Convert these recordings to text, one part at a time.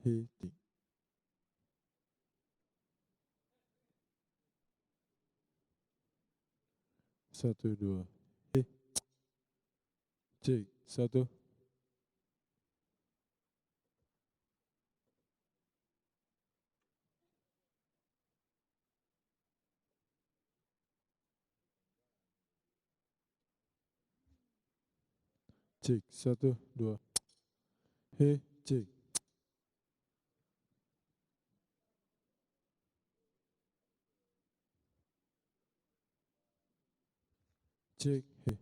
Hei, cek. Satu, dua. Hei, cek. Satu. Cek. Satu, dua. Hei, cek. Cek. Hei.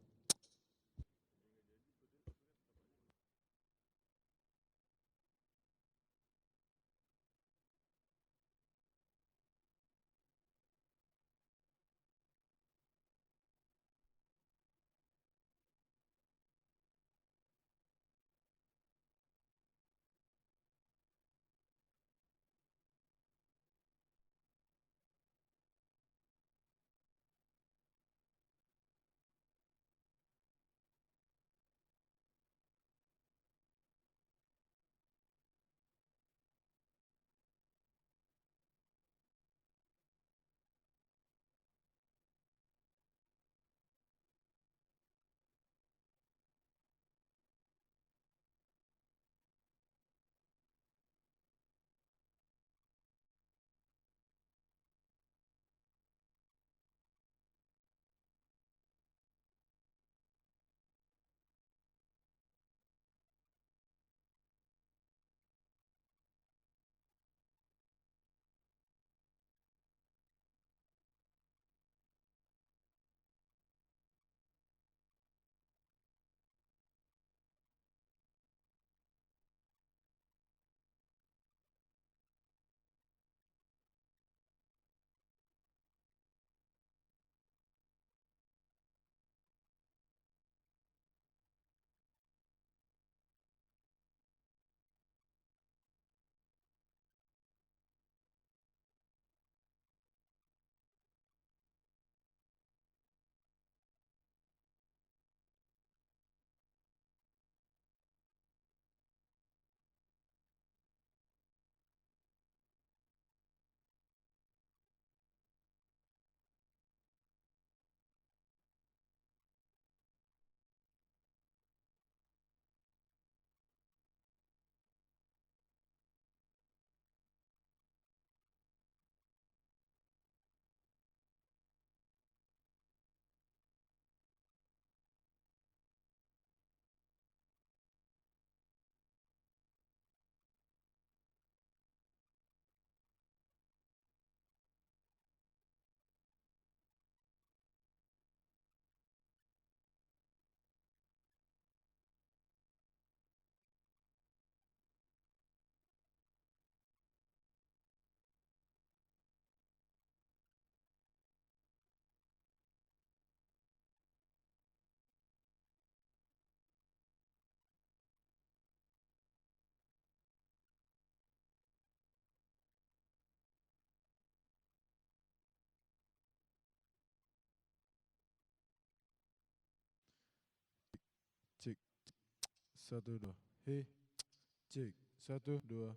Cek. Satu, dua. Hei, cek. Satu, dua.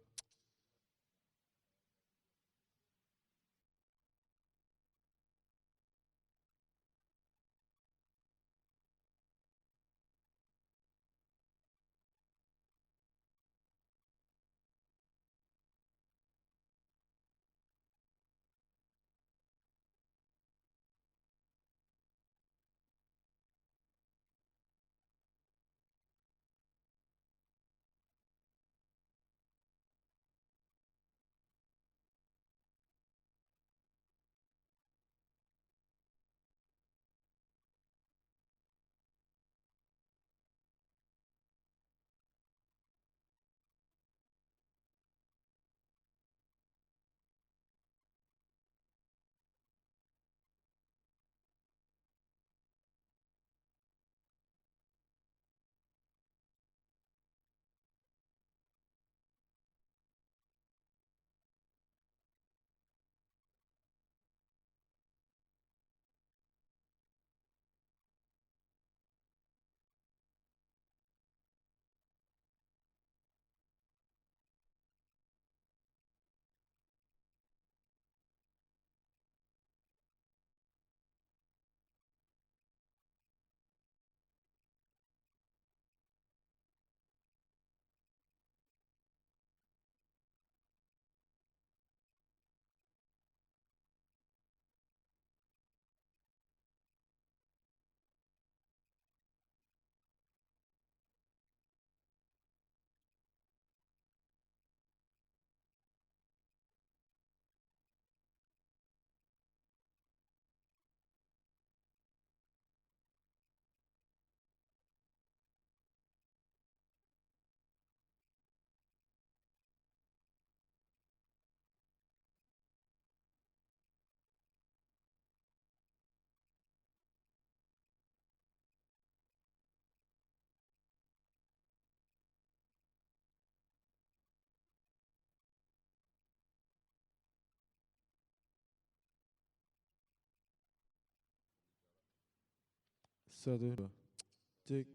satu dua, cek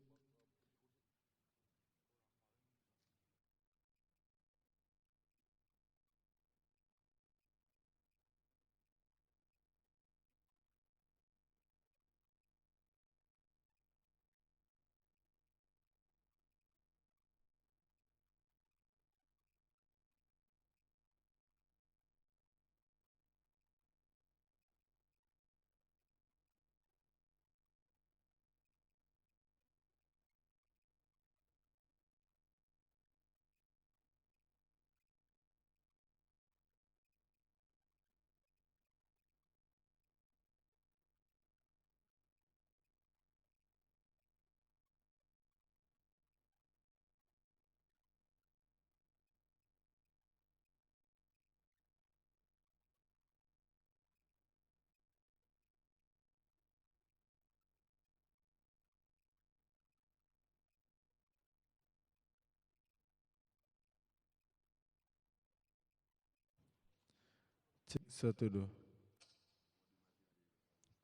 cek satu dua,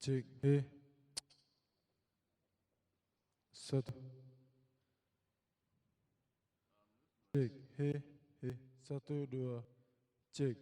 cek satu, cek satu dua, cek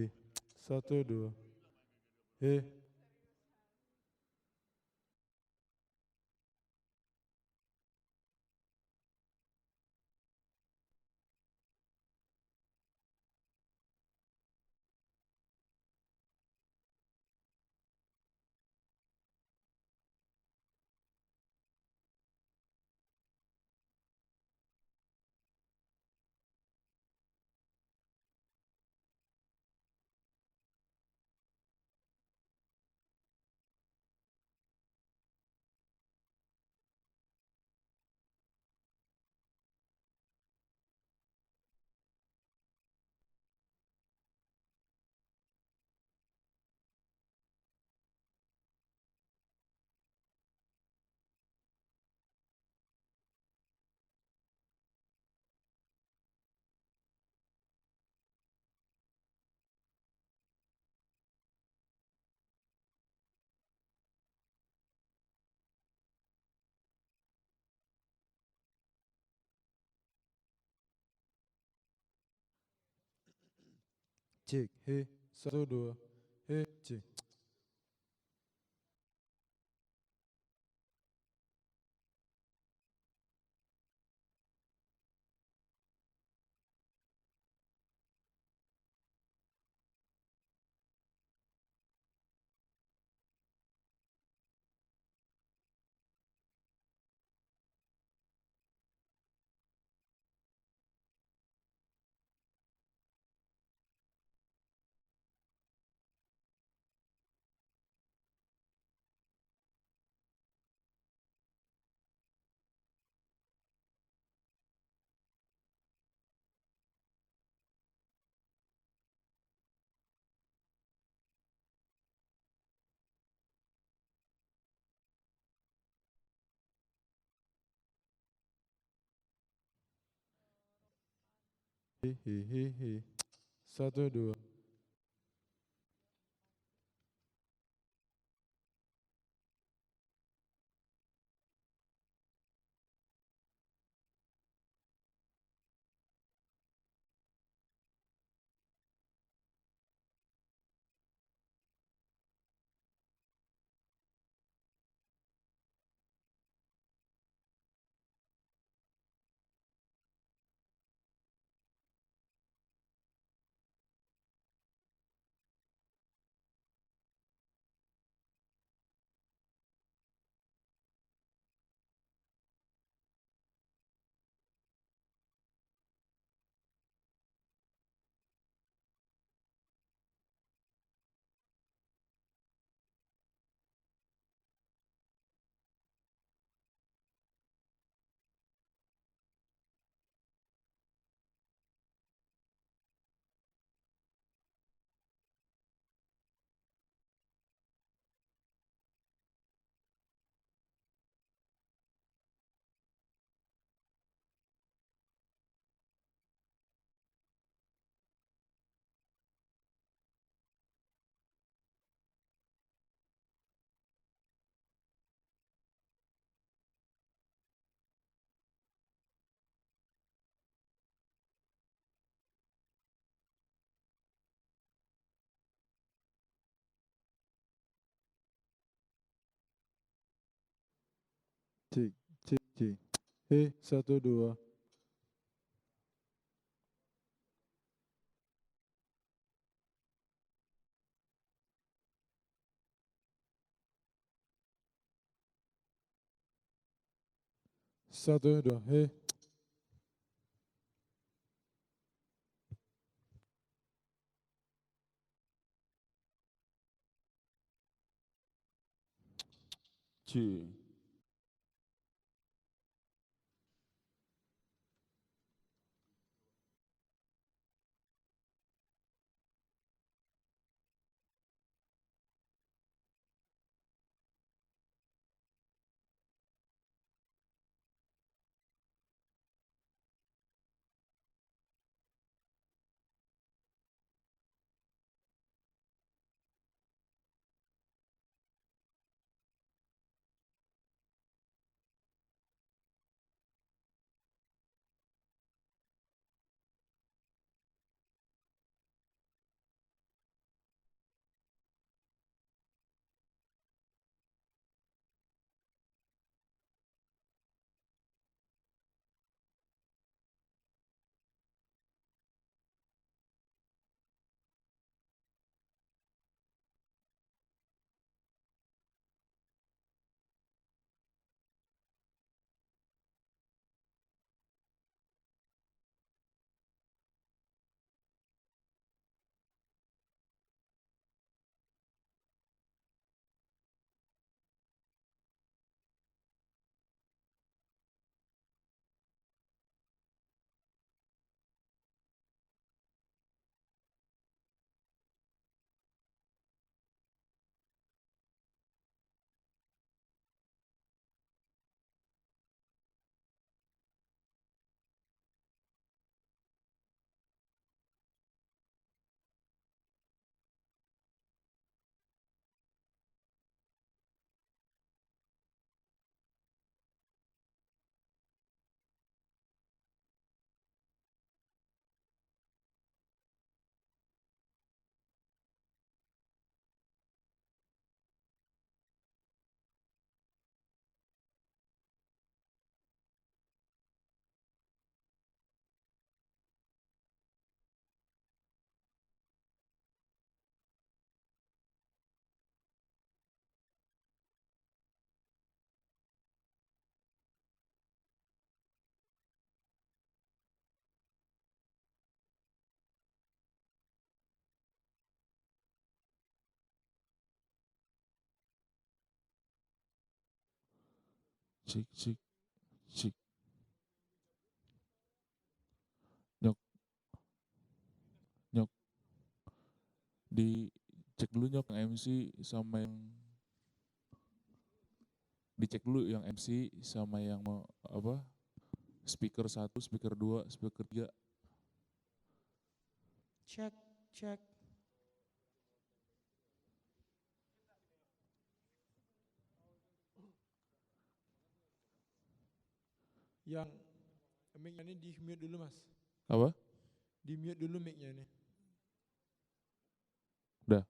cek satu dua, cek satu dua, cek satu dua, Cek, cek, cek. He, satu, dua. Satu, dua. He, Cie. Cik, cik, cik. Nyok, nyok. Dicek dulu nyok yang MC sama yang dicek dulu yang MC sama yang apa? Speaker satu, speaker dua, speaker tiga. cek, cek. Yang mic-nya ini di mute dulu mas. Apa? Di mute dulu mic-nya ini. Udah.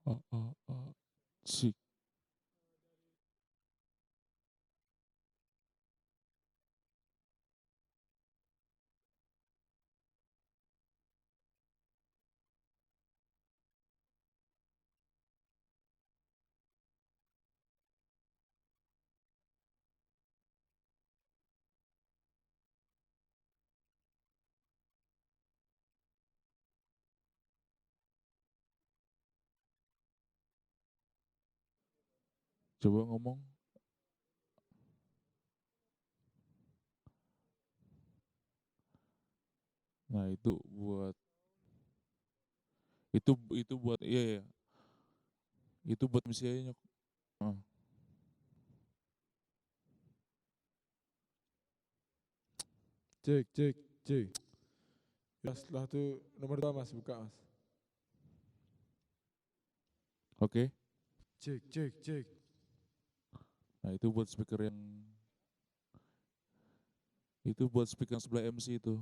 Oh, oh, oh. Cik. Coba ngomong. Nah itu buat iya ya. Itu buat MC aja nyok. Ah. Cek, cek, cek. Ya setelah itu nomor 2 mas, buka mas. Oke. Cek, cek, cek. Nah itu buat speaker yang sebelah MC itu.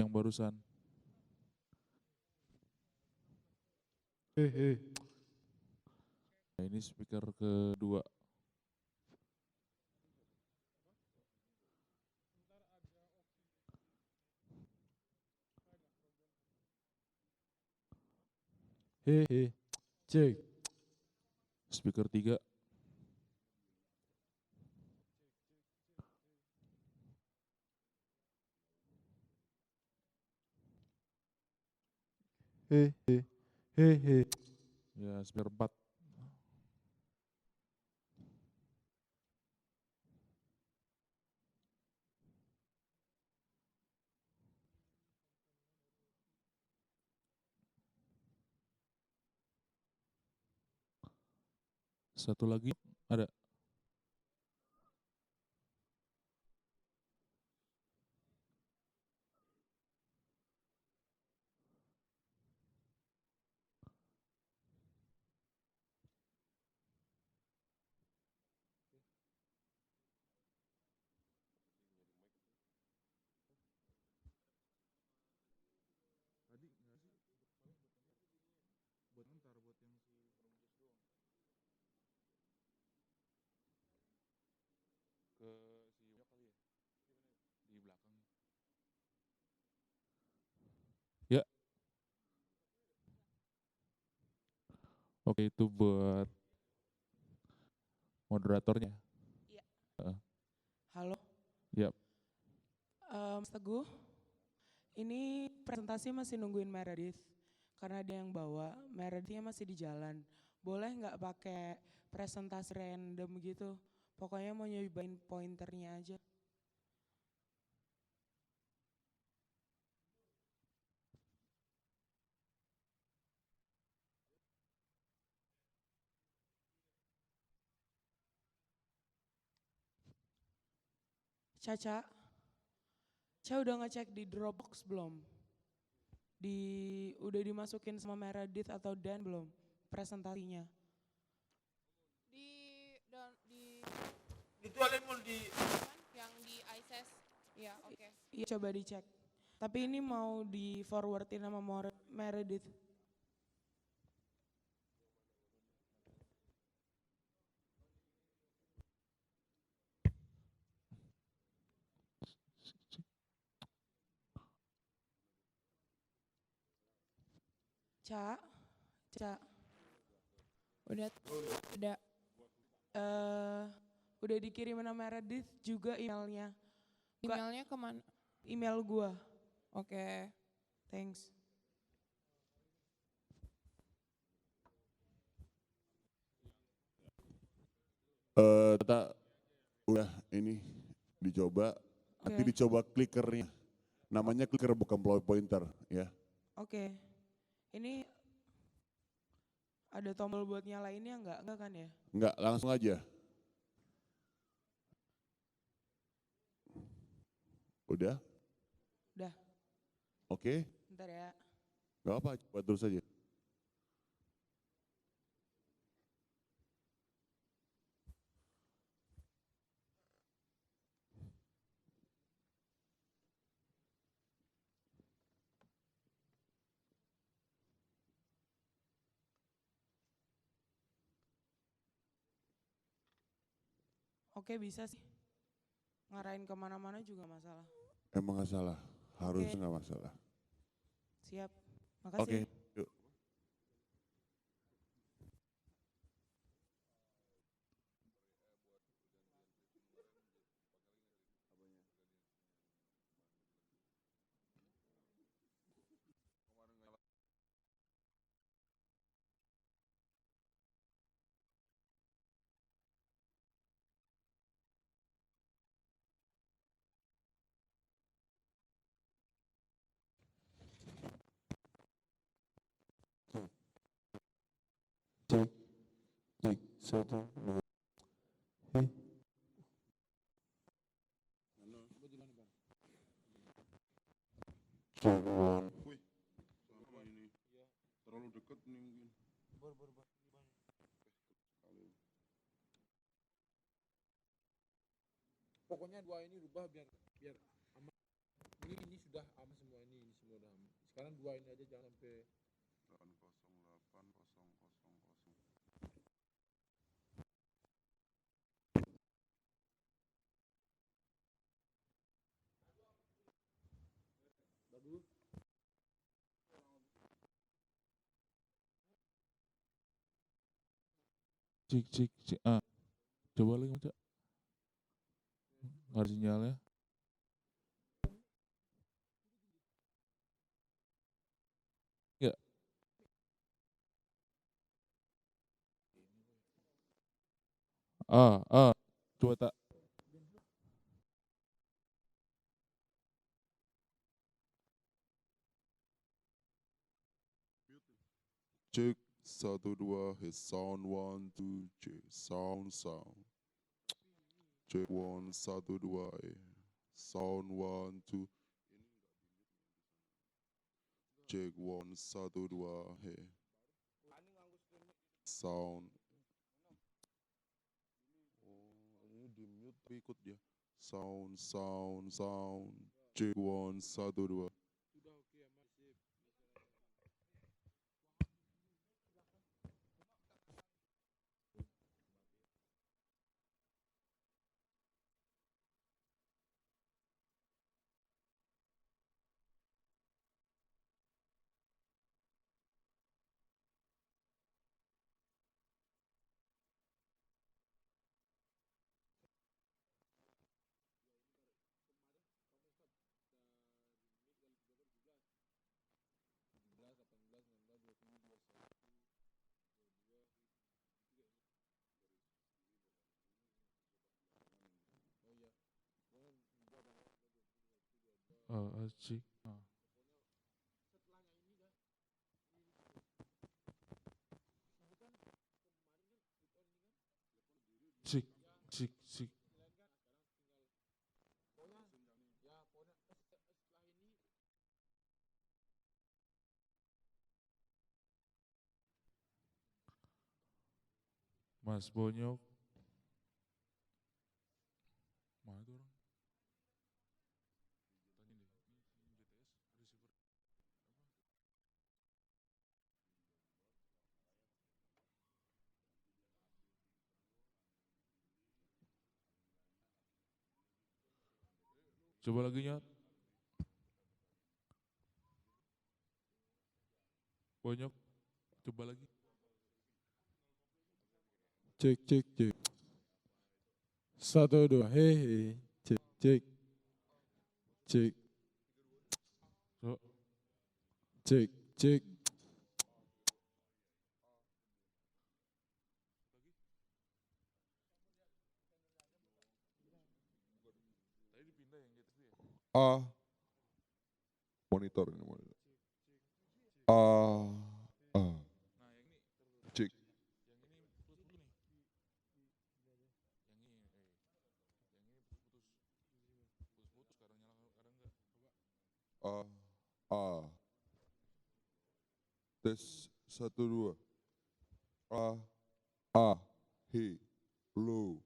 Yang barusan. Nah ini speaker kedua. Cek. Speaker 3. Ya speaker 4. Satu lagi ada. Ya, oke itu buat moderatornya. Iya. Heeh. Halo, Ya, Mas Teguh. Ini presentasi masih nungguin Meredith karena dia yang bawa. Meredithnya masih di jalan. Boleh nggak pakai presentasi random gitu? Pokoknya mau nyobain pointernya aja. Caca, Caca udah ngecek di Dropbox belum? Udah dimasukin sama Meredith atau Dan belum presentasinya? di di Ditualin mul di yang di ISS ya oke. Iya coba dicek. Tapi ini mau di forwardin sama Meredith. Ca, Ca, Udah udah udah dikirim sama Meredith juga emailnya. emailnya kemana? Email gua. Oke. Thanks. Kita udah ini dicoba, nanti Oke. dicoba clickernya. Namanya clicker bukan pointer ya. Oke. Ini ada tombol buat nyalainnya enggak kan ya? Enggak, langsung aja. Udah? Udah, Oke, bentar ya. nggak apa, coba terus aja. Oke bisa sih. Ngarahin kemana-mana juga masalah. Emang nggak salah, harus Oke. nggak masalah. Siap. Oke, Makasih. yuk. Cek, cek, satu, dua. Check one. Wih, sama ini. Terlalu dekat nih mungkin. Pokoknya dua ini rubah biar biar aman. Ini sudah aman semua ini semua udah aman. Sekarang dua ini aja jangan sampai 8080000. Cik, cik, cik. Ah, coba lagi Cak. Nggak ada sinyalnya. Ya. Coba tak. Cek 1 2 hit sound 1 2 cek sound. Cek 1 1 2 sound 1 2. Cek 1 1 2 sound. Oh, ini di mute tapi ikut dia. Sound. Cek 1 1 2. Cik. Cik, cik, cik. Mas Bonyok. Mana tuh orang? Coba lagi Nyot. Bonyok. Coba lagi. cek 1 2 hehe cek So, cek A monitor ini monitor. A cek A tes 1 2 A he lo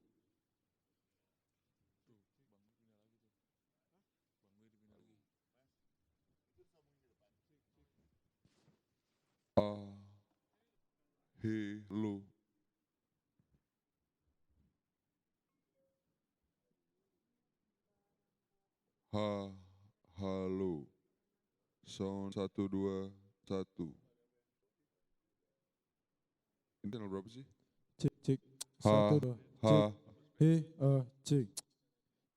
A he lo halo sound 1 2 1. Ini tanggal berapa sih? cek Ha 1 2 ha cek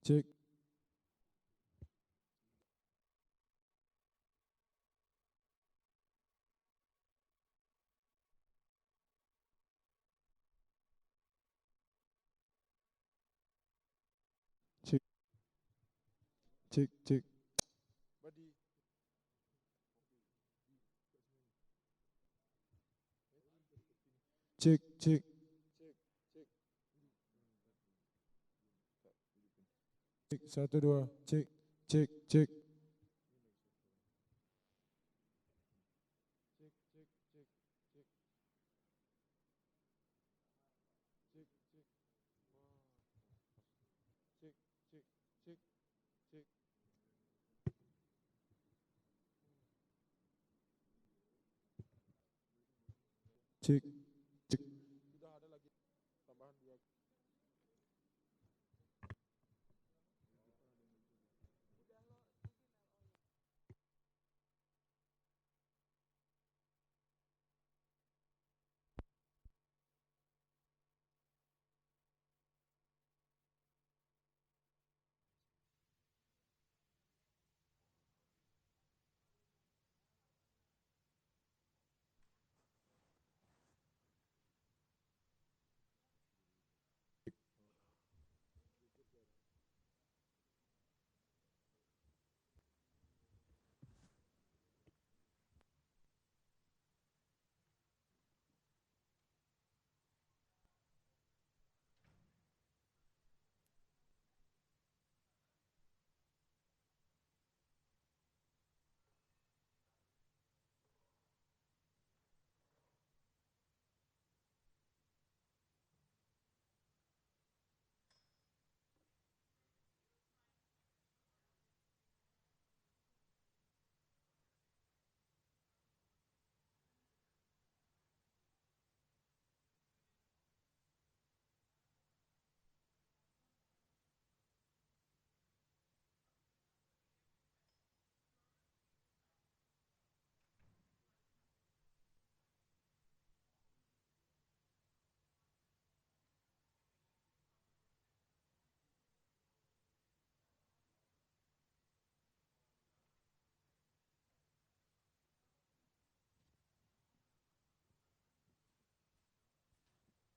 cek cek cek 1 2 cek Cek. Sudah ada lagi tambahan 2.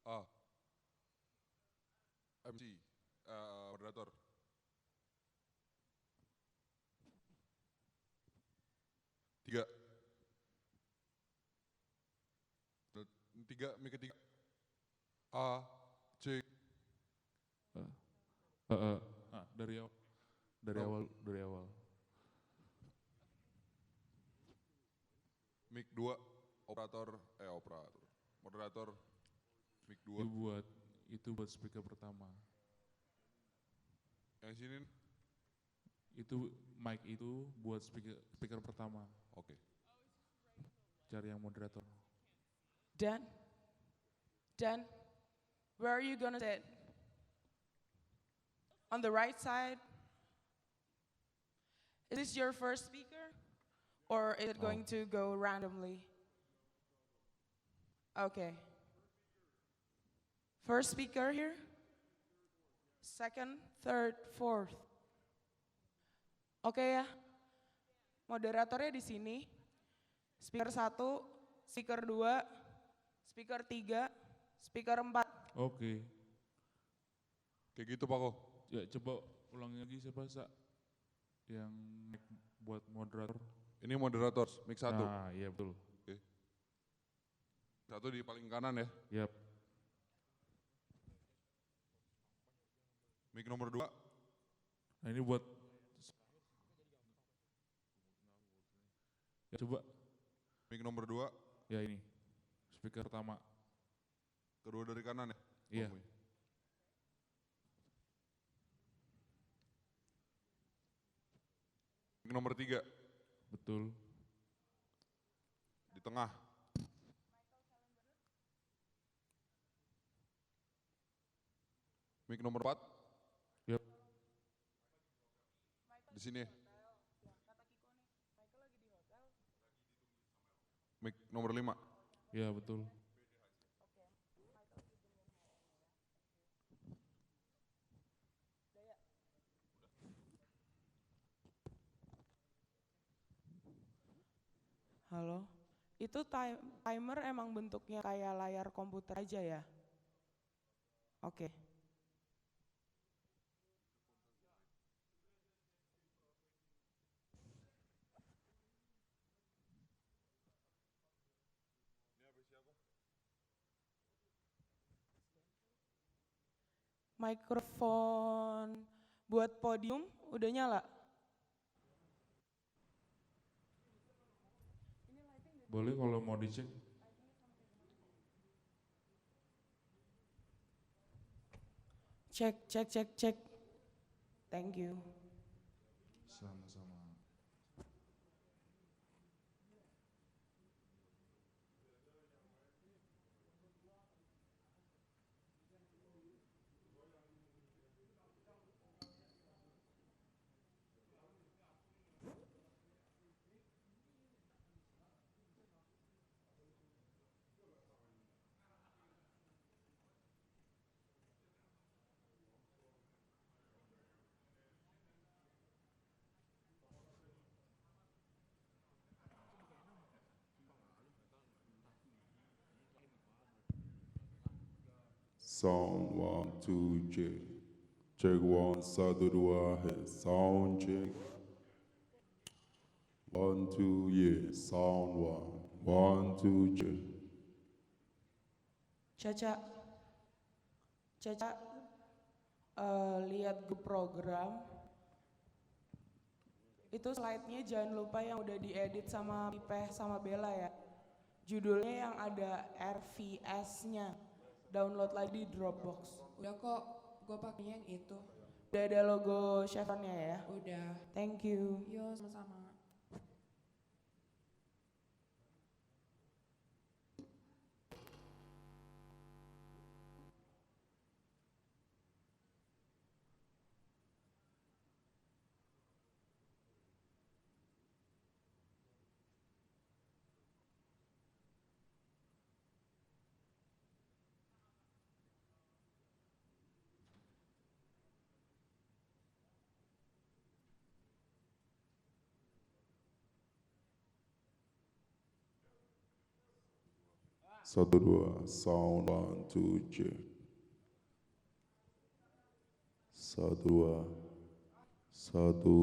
A. MC. Moderator. 3. 3, mic ketiga. A. Cek. Dari Oh. awal. Mic 2. Operator. Moderator. Mic 2. Itu buat speaker pertama. Yang sini. Itu mic itu buat speaker pertama. Oke. Cari yang moderator. Dan, where are you gonna sit? On the right side? Is this your first speaker? Or is it going to go randomly? Okay. First speaker here? Second, third, fourth. Oke ya. Moderatornya di sini. Speaker 1, speaker 2, speaker 3, speaker 4. Oke. Kayak gitu Pak Ko. Ya coba ulangi lagi siapa yang mic buat moderator. Ini moderator, mic 1. Nah iya betul. Oke. 1 di paling kanan ya. Yap. Mic nomor 2. Nah ini buat. Ya coba. Mic nomor 2. Ya ini. Speaker pertama. Kedua dari kanan ya. Iya. Mic nomor 3. Betul. Di tengah. Mic nomor 4. Yap. Di sini. Mic nomor 5. Ya betul. Halo, itu timer emang bentuknya kayak layar komputer aja ya? Oke. Mikrofon buat podium udah nyala? Boleh kalau mau dicek. Cek, cek, cek, cek. Thank you. Sama-sama. Sound one, two, check. Check one, satu dua, sound check. 1, 2, yeah, sound one. 1, 2, check. Caca, Caca, lihat grup program. Itu slide-nya jangan lupa yang udah diedit sama Pipeh sama Bella ya. Judulnya yang ada RVS-nya. Download lagi di Dropbox. Udah kok, gue pakainya yang itu. Udah ada logo Chevronnya ya. Udah. Thank you. Yo, sama-sama. Satu dua, sound one, two, check. Satu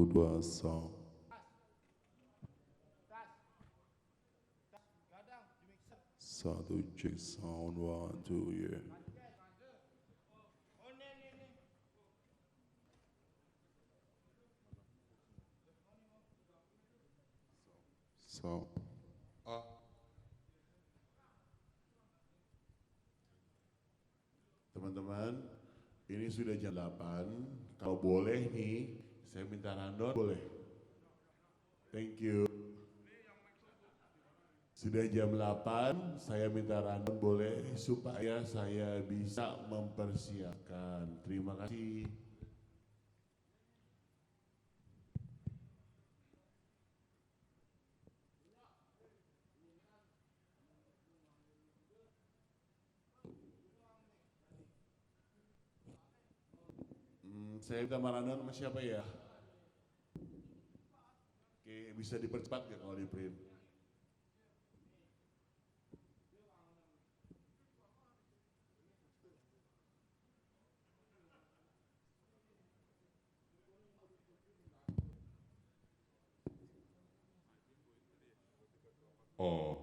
dua, sound. Satu check, sound one, two, yeah. Sound. Teman-teman, ini sudah jam 8. Kalau boleh nih, saya minta rundown boleh. Thank you. Sudah jam 8, saya minta rundown boleh supaya saya bisa mempersiapkan. Terima kasih. Saya minta rundown sama siapa ya? Oke, bisa dipercepat nggak kalau di print? Oh.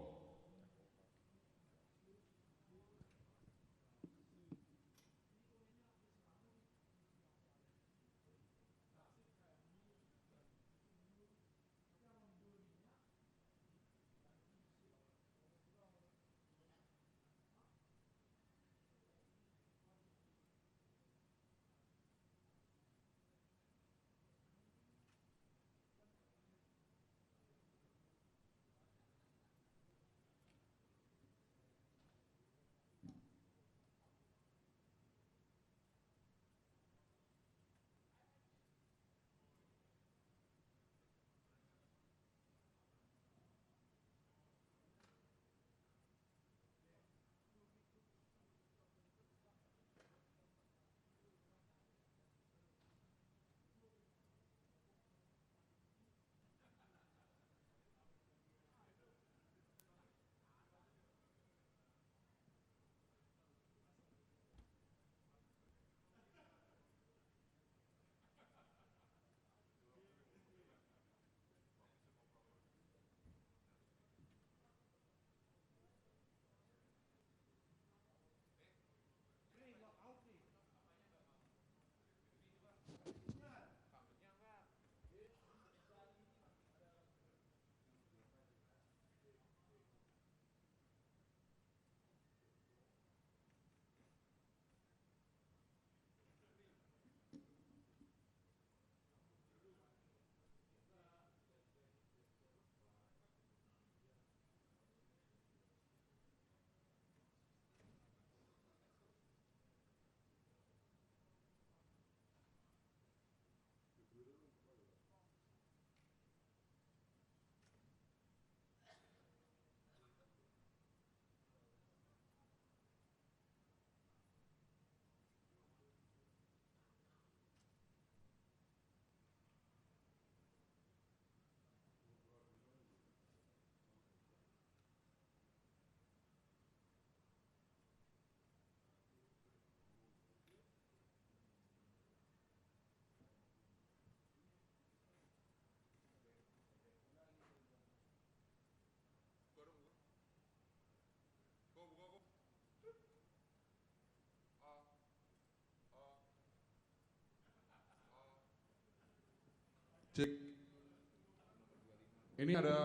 Ini ada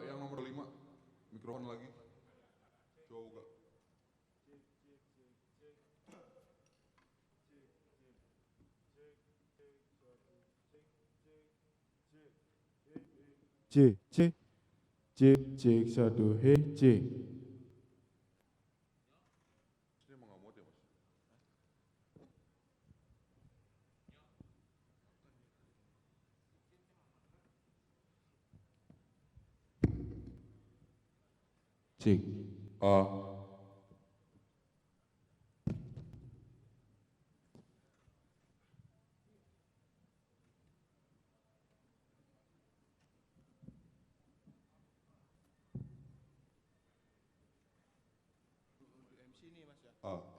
yang nomor 5, mikrofon lagi. Coba. Cek, cek, cek, cek, satu, cek. Ini mau ngamut ya mas? Cek.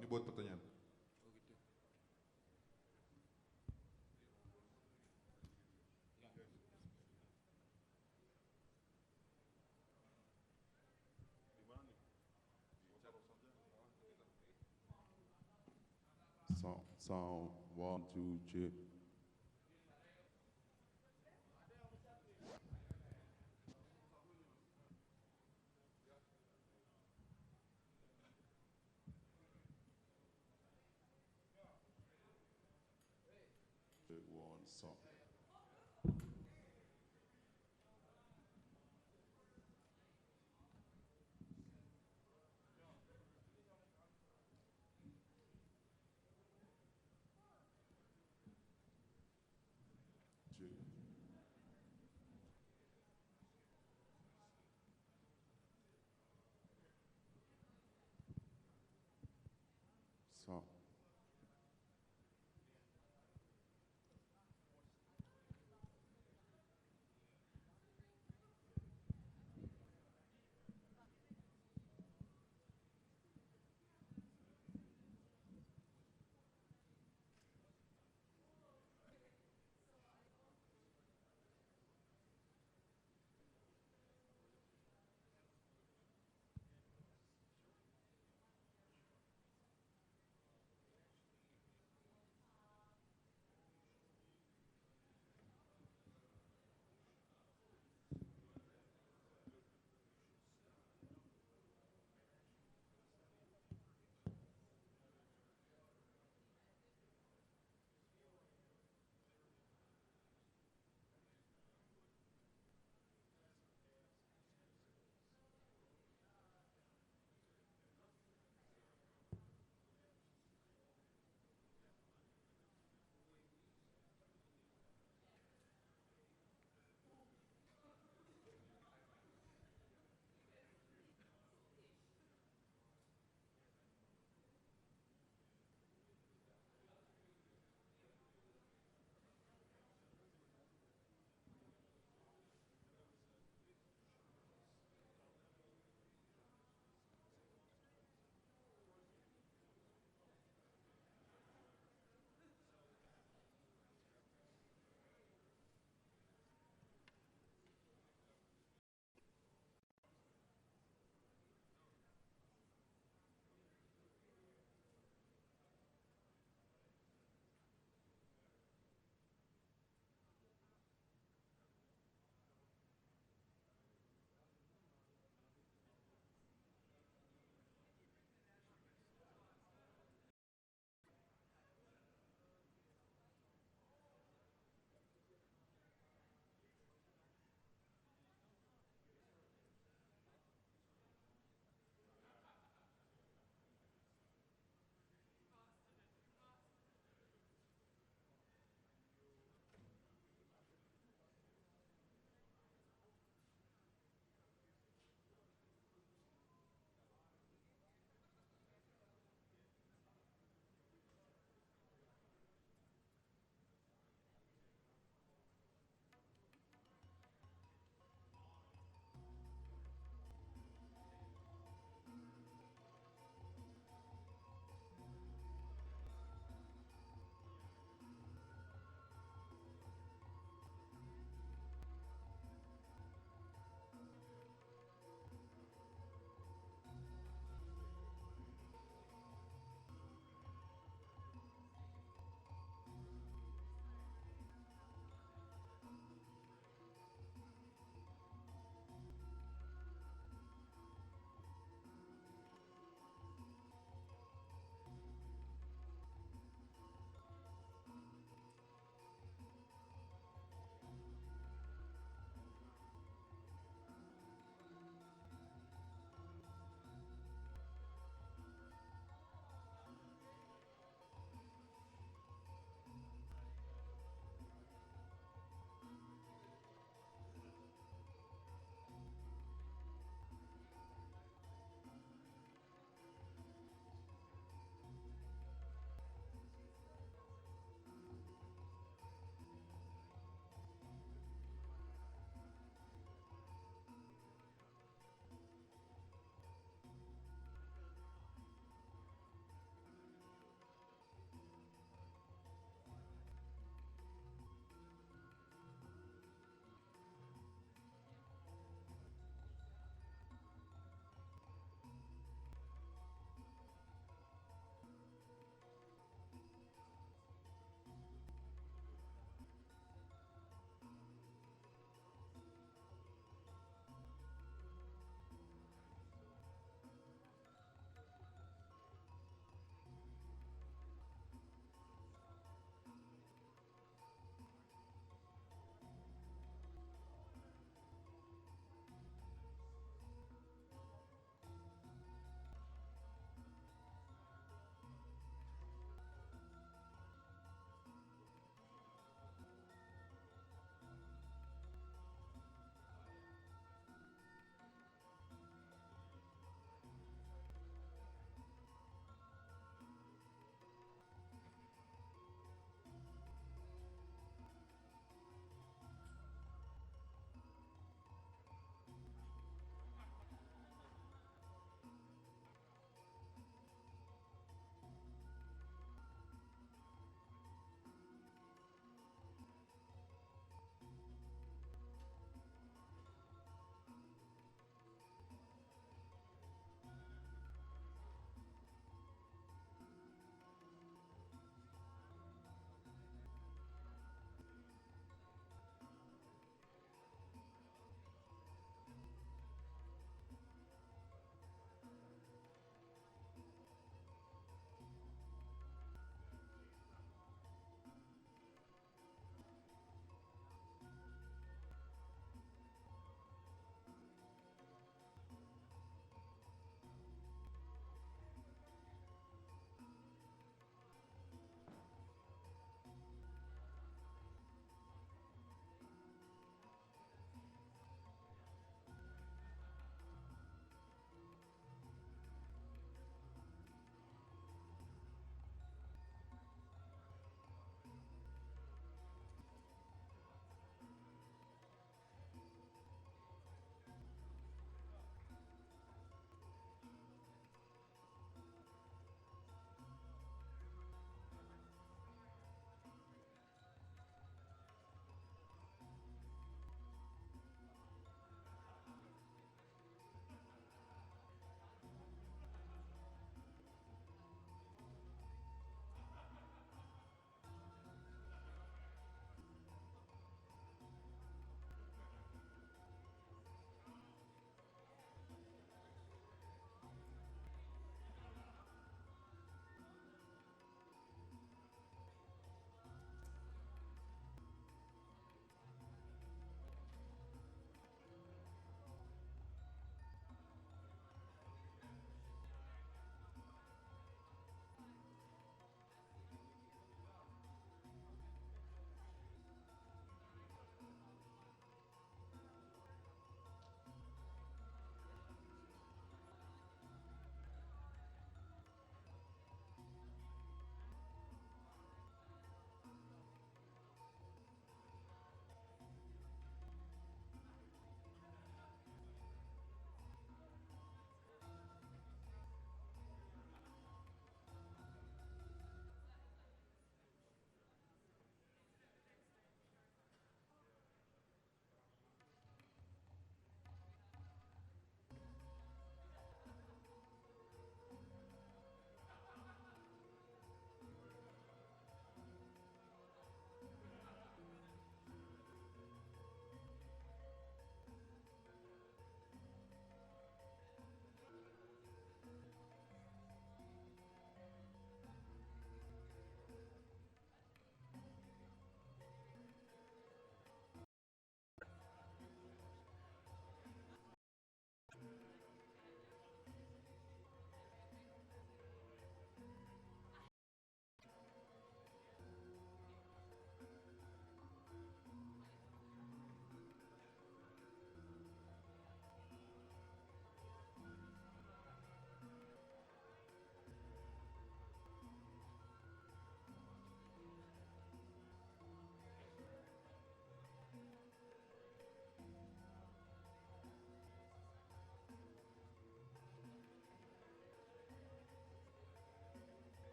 Ini buat pertanyaan. Sound, 1, 2, check. Check 1, sound. Check. Sound.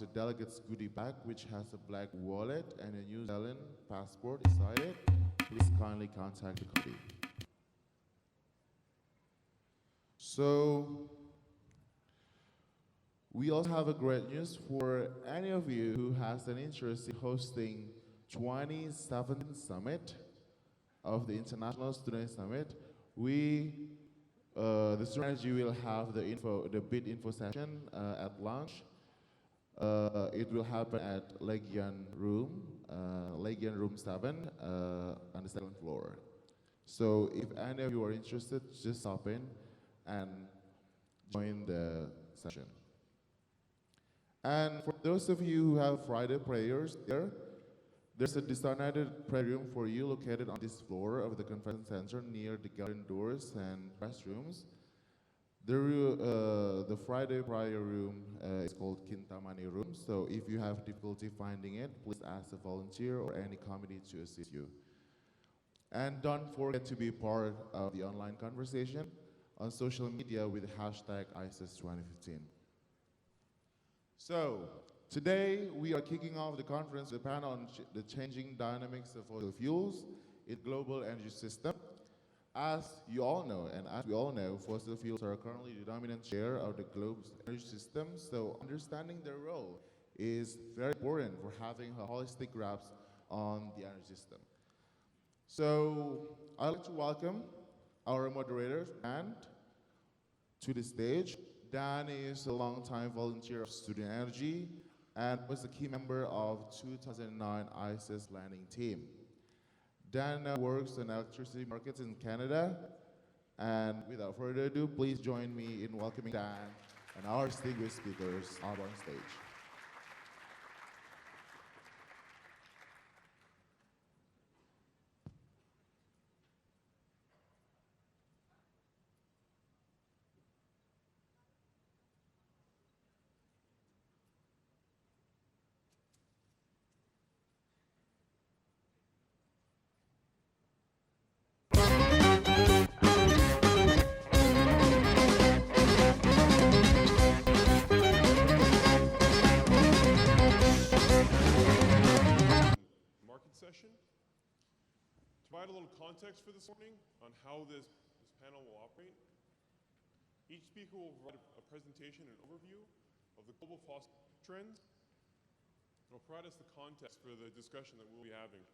a delegate's goodie bag, which has a black wallet and a New Zealand passport inside it. Please kindly contact the committee. So, we also have a great news for any of you who has an interest in hosting 27th Summit of the International Student Summit. The strategy will have the bid info session at lunch. It will happen at Legion Room 7 on the second floor. So if any of you are interested, just stop in and join the session. And for those of you who have Friday prayers there's a designated prayer room for you located on this floor of the convention center near the garden doors and restrooms. The Friday prayer room is called Kintamani Room. So if you have difficulty finding it, please ask a volunteer or any committee to assist you. And don't forget to be part of the online conversation on social media with the hashtag ISIS2015. So, today we are kicking off the conference with a panel on the changing dynamics of fossil fuels in global energy system. As you all know, and as we all know, fossil fuels are currently the dominant share of the globe's energy system, so understanding their role is very important for having a holistic grasp on the energy system. So, I'd like to welcome our moderator, Dan, to the stage. Dan is a longtime volunteer of Student Energy and was a key member of 2009 ISIS planning team. Dan works in electricity markets in Canada. And without further ado, please join me in welcoming Dan and our distinguished speakers up on stage. Provide a little context for this morning on how this panel will operate. Each speaker will provide a presentation and overview of the global fossil trends. It will provide us the context for the discussion that we'll be having.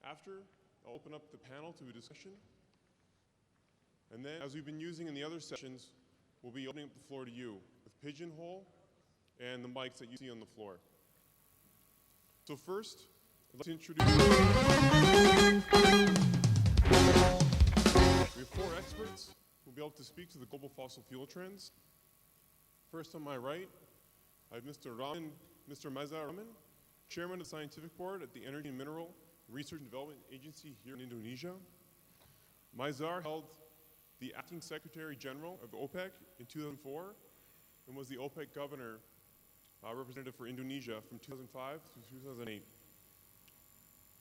After, I'll open up the panel to a discussion. And then, as we've been using in the other sessions, we'll be opening up the floor to you with Pigeonhole and the mics that you see on the floor. So first, I'd like to introduce we have 4 experts who will be able to speak to the global fossil fuel trends. First on my right, I have Mr. Mazhar Rahman, Chairman of the Scientific Board at the Energy and Mineral Research and Development Agency here in Indonesia. Mazhar held the Acting Secretary General of OPEC in 2004 and was the OPEC Governor representative for Indonesia from 2005 to 2008.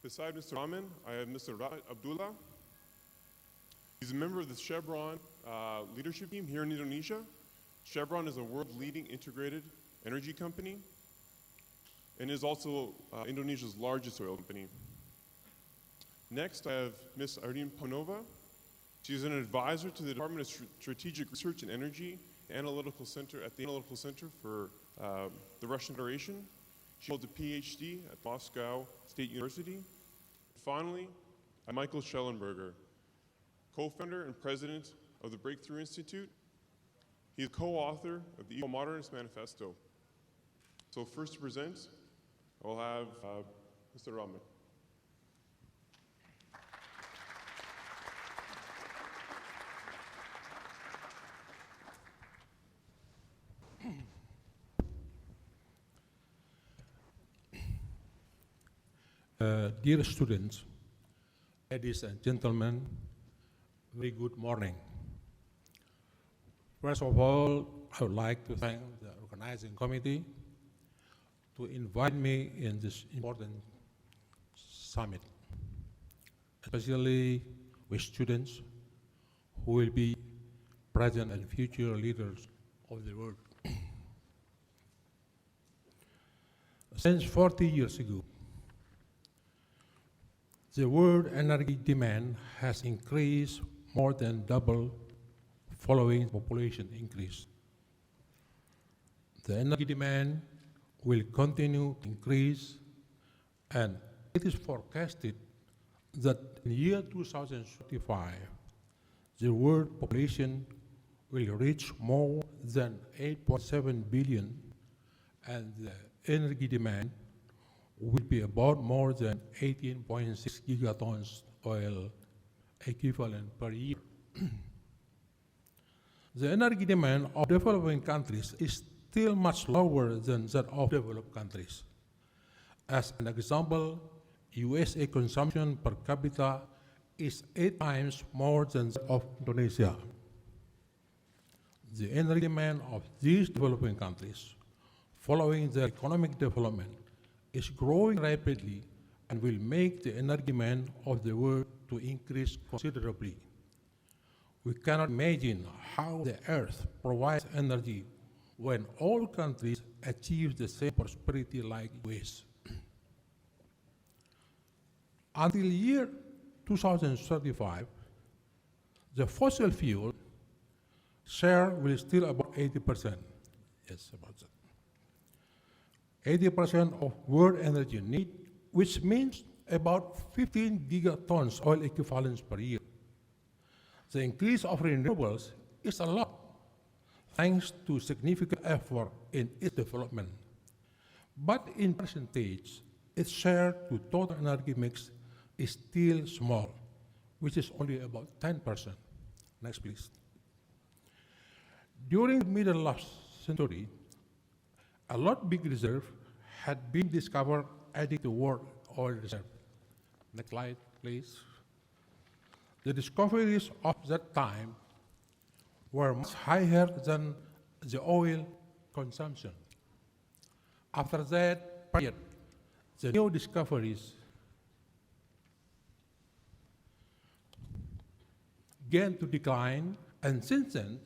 Beside Mr. Rahman, I have Mr. Raad Abdullah. He's a member of the Chevron leadership team here in Indonesia. Chevron is a world-leading integrated energy company and is also Indonesia's largest oil company. Next, I have Ms. Irene Panova. She's an advisor to the Department of Strategic Research and Energy Analytical Center at the Analytical Center for the Russian Federation. She holds a PhD at Moscow State University. Finally, I'm Michael Schellenberger, co-founder and president of the Breakthrough Institute. He's a co-author of the Eco-Modernist Manifesto. So first to present, I'll have Mr. Rahman. Dear students, ladies and gentlemen, very good morning. First of all, I would like to thank the organizing committee to invite me in this important summit, especially with students who will be present and future leaders of the world. since 40 years ago. The world energy demand has increased more than double following population increase. The energy demand will continue to increase, and it is forecasted that in the year 2035, the world population will reach more than 8.7 billion, and the energy demand will be about more than 18.6 gigatons oil equivalent per year. The energy demand of developing countries is still much lower than that of developed countries. As an example, USA consumption per capita is 8 times more than that of Indonesia. The energy demand of these developing countries, following their economic development, is growing rapidly and will make the energy demand of the world to increase considerably. We cannot imagine how the Earth provides energy when all countries achieve the same prosperity like US. Until year 2035, the fossil fuel share will still about 80%. Yes, about that. 80% of world energy need, which means about 15 gigatons oil equivalents per year. The increase of renewables is a lot, thanks to significant effort in its development. But in percentage, its share to total energy mix is still small, which is only about 10%. Next, please. During the middle last century, a lot big reserve had been discovered adding to world oil reserve. Next slide, please. The discoveries of that time were much higher than the oil consumption. After that period, the new discoveries began to decline, and since then,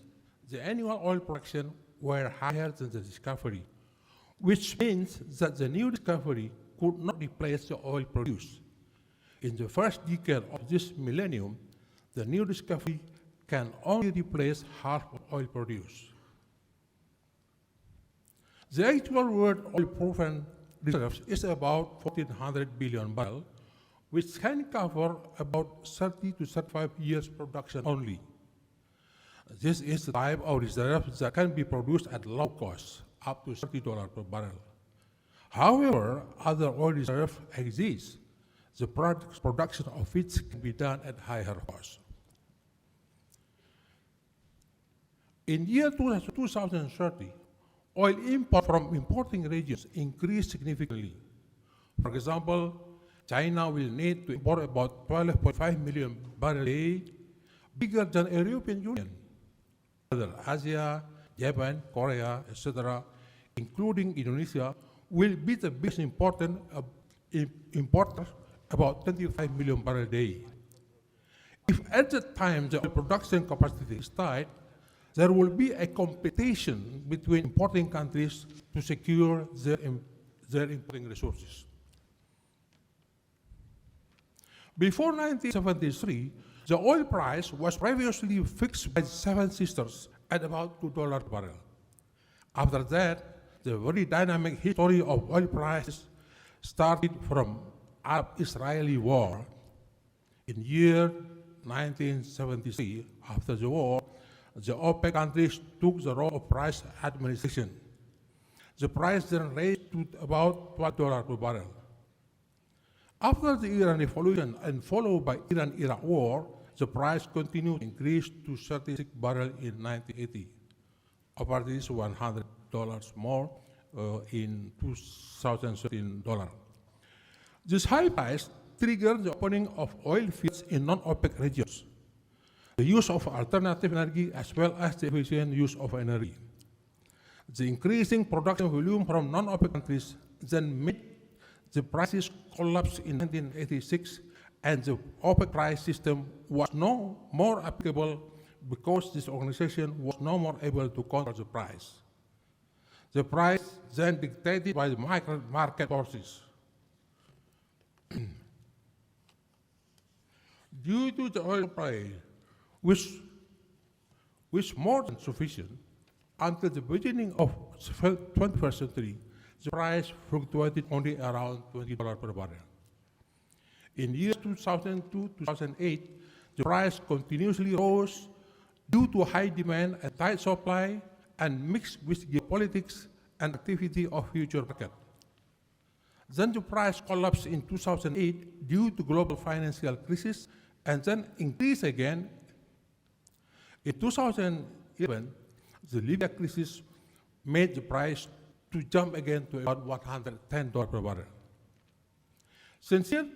the annual oil production were higher than the discovery, which means that the new discovery could not replace the oil produced. In the first decade of this millennium, the new discovery can only replace half of oil produced. The actual world oil proven reserves is about 1,400 billion barrels, which can cover about 30 to 35 years production only. This is the type of reserves that can be produced at low cost, up to $30 per barrel. However, other oil reserves exist, the production of which can be done at higher cost. In year 2030, oil import from importing regions increased significantly. For example, China will need to import about 12.5 million barrels a day, bigger than the European Union. Other Asia, Japan, Korea, etc., including Indonesia, will be the biggest importers, about 25 million barrels a day. If at that time the production capacity is tight, there will be a competition between importing countries to secure their importing resources. Before 1973, the oil price was previously fixed by the Seven Sisters at about $2 per barrel. After that, the very dynamic history of oil prices started from Arab-Israeli war. In year 1973, after the war, the OPEC countries took the role of price administration. The price then raised to about $12 per barrel. After the Iran Revolution and followed by Iran-Iraq war, the price continued to increase to 36 barrels in 1980. Over this $100 more in 2013 dollar. This high price triggered the opening of oil fields in non-OPEC regions, the use of alternative energy as well as the efficient use of energy. The increasing production volume from non-OPEC countries then made the prices collapse in 1986, and the OPEC price system was no more applicable because this organization was no more able to control the price. The price then dictated by the market forces. Due to the oil price, which more than sufficient, until the beginning of 21st century, the price fluctuated only around $20 per barrel. In years 2002-2008, the price continuously rose due to high demand and tight supply and mixed with geopolitics and activity of future market. Then the price collapsed in 2008 due to global financial crisis and then increased again. In 2011, the Libya crisis made the price to jump again to about $110 per barrel. Since year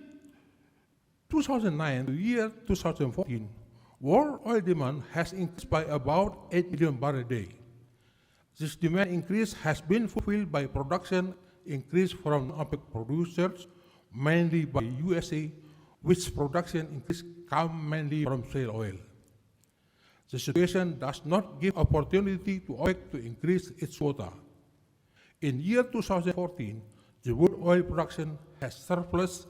2009 to year 2014, world oil demand has increased by about 8 million barrels a day. This demand increase has been fulfilled by production increase from OPEC producers, mainly by USA, which production increase come mainly from shale oil. The situation does not give opportunity to OPEC to increase its quota. In year 2014, the world oil production has surplus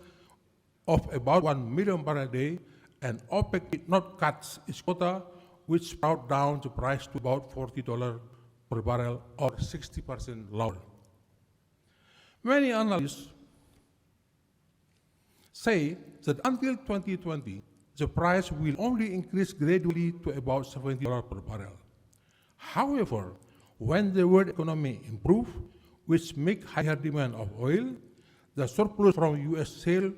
of about 1 million barrels a day, and OPEC did not cut its quota, which brought down the price to about $40 per barrel, or 60% lower. Many analysts say that until 2020, the price will only increase gradually to about $70 per barrel. However, when the world economy improves, which make higher demand of oil, the surplus from US shale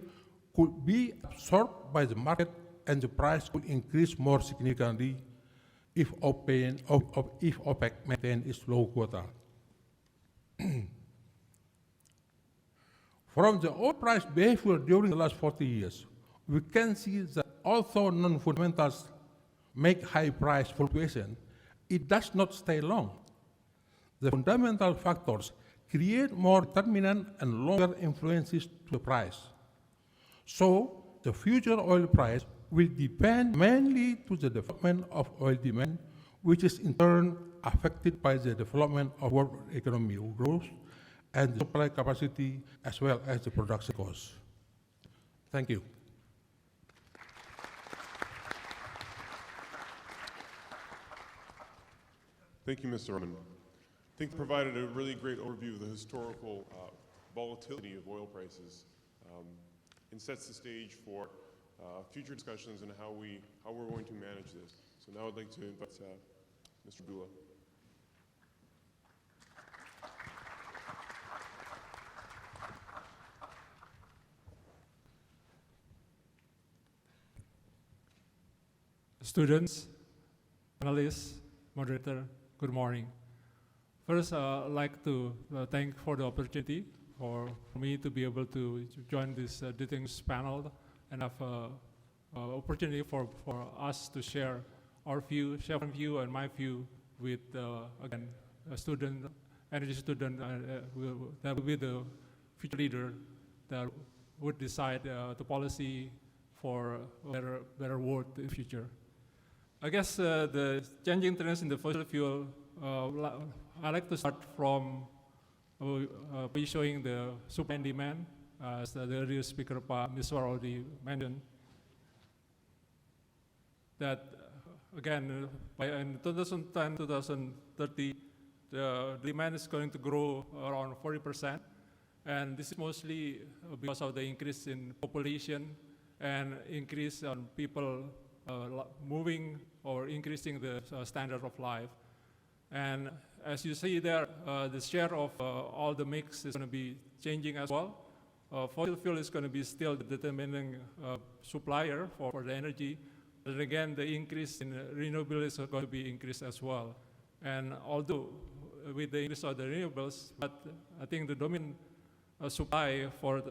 could be absorbed by the market and the price could increase more significantly if OPEC maintains its low quota. From the oil price behavior during the last 40 years, we can see that although non-fundamentals make high price fluctuation, it does not stay long. The fundamental factors create more determinant and longer influences to the price. So, the future oil price will depend mainly to the development of oil demand, which is in turn affected by the development of world economy growth and the supply capacity as well as the production costs. Thank you. Thank you, Mr. Rahman. I think provided a really great overview of the historical volatility of oil prices and sets the stage for future discussions and how we're going to manage this. So now I'd like to invite Mr. Abdullah. Students, panelists, moderator, good morning. First, I'd like to thank for the opportunity for me to be able to join this distinguished panel and have opportunity for us to share our view, and my view with, again, a student, energy student that will be the future leader that would decide the policy for a better world in the future. I guess the changing trends in the fossil fuel, I like to start from by showing the supply and demand, as the earlier speaker, Ms. already mentioned. That, again, in 2010, 2030, the demand is going to grow around 40%. And this is mostly because of the increase in population and increase on people moving or increasing the standard of life. And as you see there, the share of all the mix is going to be changing as well. Fossil fuel is going to be still the determining supplier for the energy. But again, the increase in renewables is going to be increased as well. And although with the increase of the renewables, but I think the dominant supply for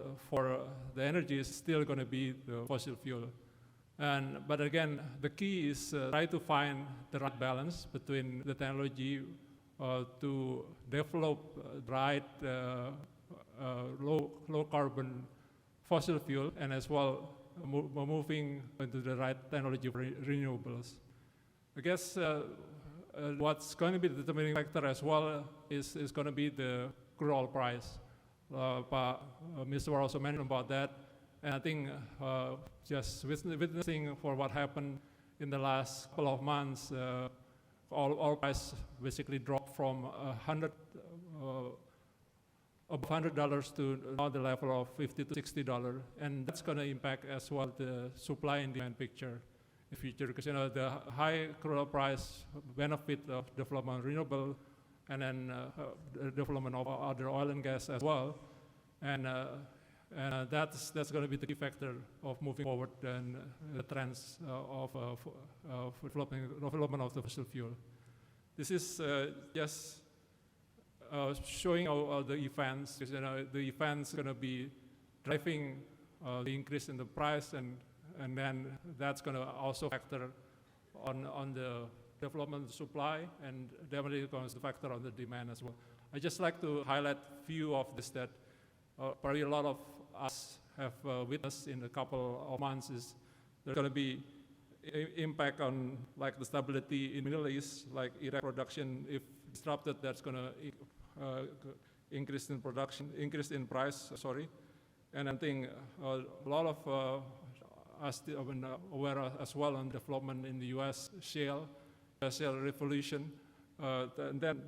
the energy is still going to be the fossil fuel. But again, the key is try to find the right balance between the technology to develop the right low carbon fossil fuel, and as well moving into the right technology for renewables. I guess what's going to be the determining factor as well is going to be the crude oil price. Mr. War also mentioned about that, and I think just witnessing for what happened in the last couple of months, oil price basically dropped from above $100 to now the level of $50 to $60, and that's going to impact as well the supply and demand picture in the future, because the high crude oil price benefit of development of renewable, and then the development of other oil and gas as well, and that's going to be the key factor of moving forward and the trends of development of the fossil fuel. This is just showing how the events, because the events going to be driving the increase in the price, and then that's going to also factor on the development of the supply, and definitely going to factor on the demand as well. I just like to highlight a few of this that probably a lot of us have witnessed in a couple of months. Is there's going to be impact on like the stability in the Middle East, like Iraq production, if disrupted, that's going to increase in production, increase in price, sorry. And I think a lot of us have been aware as well on development in the US shale revolution. And then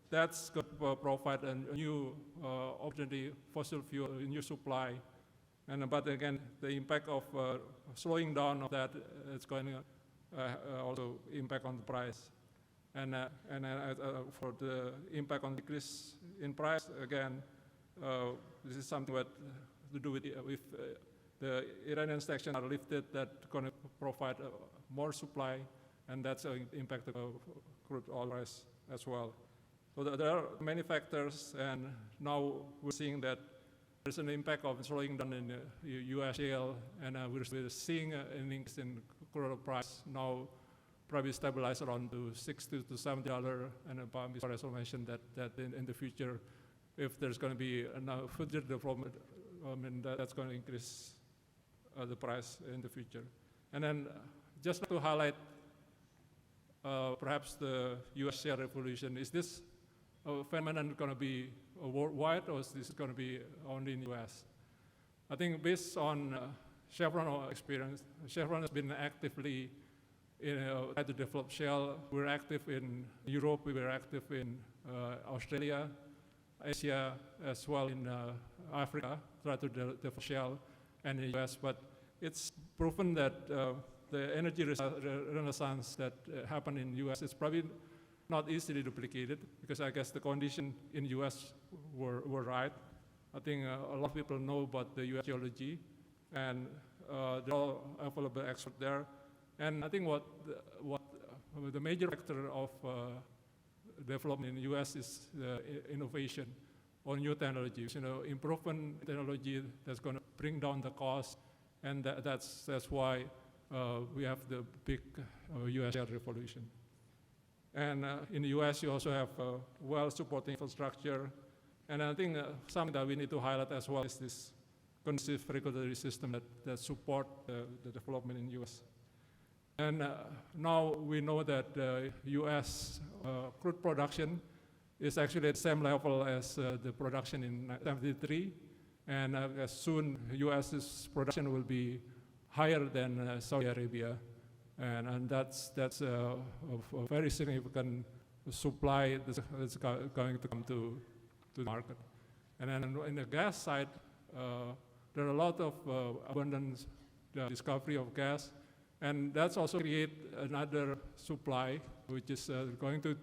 that's going to provide a new opportunity, fossil fuel, new supply. And but again, the impact of slowing down of that is going to also impact on the price. And for the impact on decrease in price, again, this is something that to do with the Iranian sanctions are lifted, that's going to provide more supply, and that's going to impact the crude oil price as well. So there are many factors, and now we're seeing that there's an impact of slowing down in the U.S. shale, and we're seeing an increase in crude oil price now, probably stabilize around to $60 to $70, and Mr. also mentioned that in the future, if there's going to be further development, that's going to increase the price in the future. And then just to highlight perhaps the U.S. shale revolution, is this phenomenon going to be worldwide, or is this going to be only in the U.S.? I think based on Chevron experience, Chevron has been actively trying to develop shale. We're active in Europe, we were active in Australia, Asia, as well in Africa, try to develop shale, and in the US. But it's proven that the energy renaissance that happened in the US is probably not easily duplicated, because I guess the condition in the US were right. I think a lot of people know about the US geology, and they're all available experts there. And I think what the major factor of development in the U.S. is innovation or new technologies. Improvement technology that's going to bring down the cost, and that's why we have the big U.S. shale revolution. And in the U.S., you also have well-supporting infrastructure, and I think something that we need to highlight as well is this conducive regulatory system that support the development in the U.S. And now we know that U.S. Crude production is actually at the same level as the production in 1973, and as soon U.S.'s production will be higher than Saudi Arabia, and that's a very significant supply that's going to come to the market. And then in the gas side, there are a lot of abundant discovery of gas. And that's also create another supply, which is going to,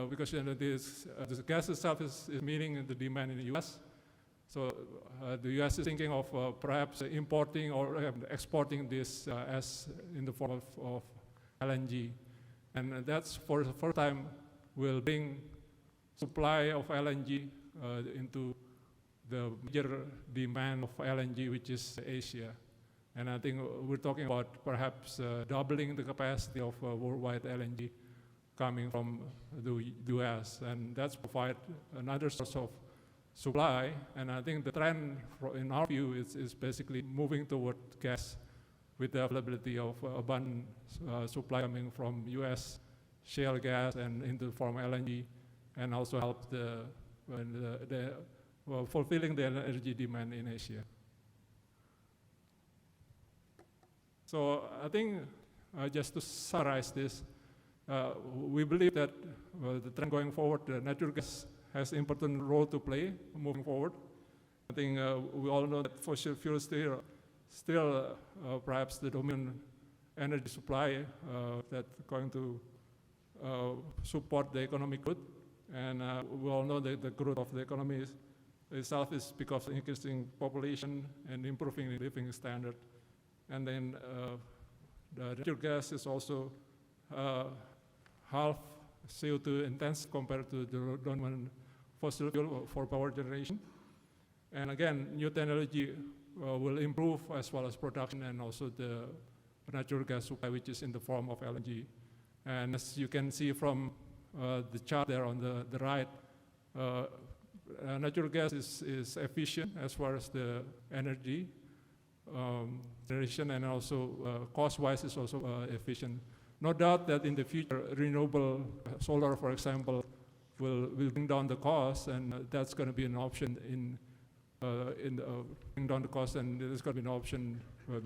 because this gas itself is meeting the demand in the U.S. So the U.S. is thinking of perhaps importing or exporting this as in the form of LNG. And that's for the first time will bring supply of LNG into the major demand of LNG, which is Asia. And I think we're talking about perhaps doubling the capacity of worldwide LNG coming from the US, and that's provide another source of supply. And I think the trend, in our view, is basically moving toward gas, with the availability of abundant supply coming from US shale gas and into the form of LNG, and also help the fulfilling the energy demand in Asia. So I think just to summarize this, we believe that the trend going forward, natural gas has an important role to play moving forward. I think we all know that fossil fuels still perhaps the dominant energy supply that's going to support the economic growth. And we all know that the growth of the economy itself is because of increasing population and improving the living standard. And then the natural gas is also half CO2 intense compared to the dominant fossil fuel for power generation. And again, new technology will improve as well as production and also the natural gas supply, which is in the form of LNG. And as you can see from the chart there on the right, natural gas is efficient as far as the energy generation, and also cost-wise is also efficient. No doubt that in the future, renewable solar, for example, will bring down the cost, and that's going to be an option bring down the cost, and there's going to be an option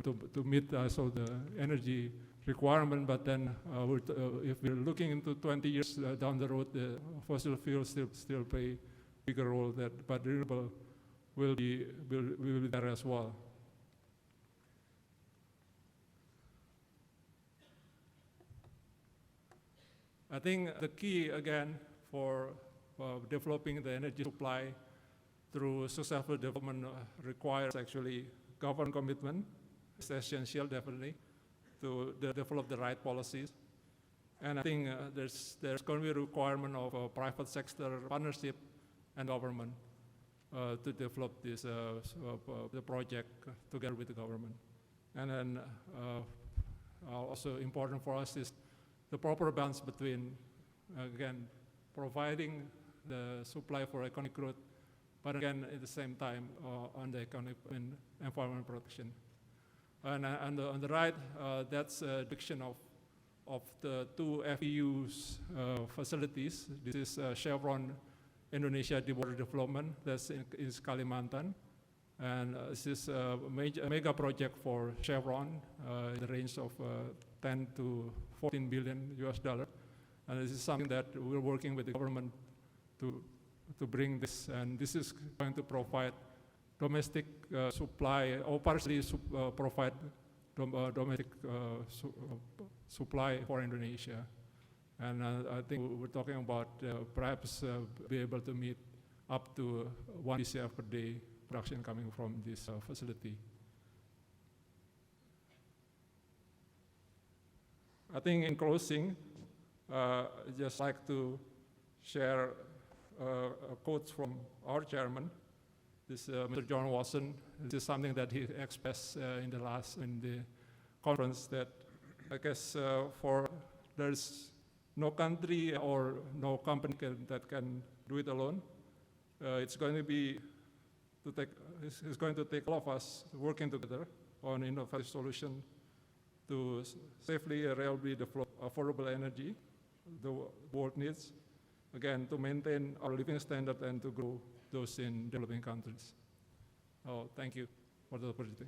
to meet also the energy requirement. But then, if we're looking into 20 years down the road, the fossil fuels still play a bigger role. But renewable will be there as well. I think the key, again, for developing the energy supply through successful development requires actually government commitment. It's essential, definitely, to develop the right policies. And I think there's going to be a requirement of private sector partnership and government to develop this the project together with the government. And then also important for us is the proper balance between, again, providing the supply for economic growth, but again, at the same time, on the economic and environment protection. And on the right, that's a depiction of the two FEU's facilities. This is Chevron Indonesia Deepwater Development, that's in Kalimantan. And this is a mega project for Chevron in the range of 10 to 14 billion US dollar. And this is something that we're working with the government to bring this. And this is going to provide domestic supply, or partially provide domestic supply for Indonesia. And I think we're talking about perhaps be able to meet up to 1 BCF per day production coming from this facility. I think in closing, I'd just like to share a quote from our chairman, this Mr. John Watson. This is something that he expressed in the conference, that I guess there's no country or no company that can do it alone. It's going to take all of us working together on innovative solution to safely and reliably develop affordable energy the world needs, again, to maintain our living standard and to grow those in developing countries. Oh, thank you for the opportunity.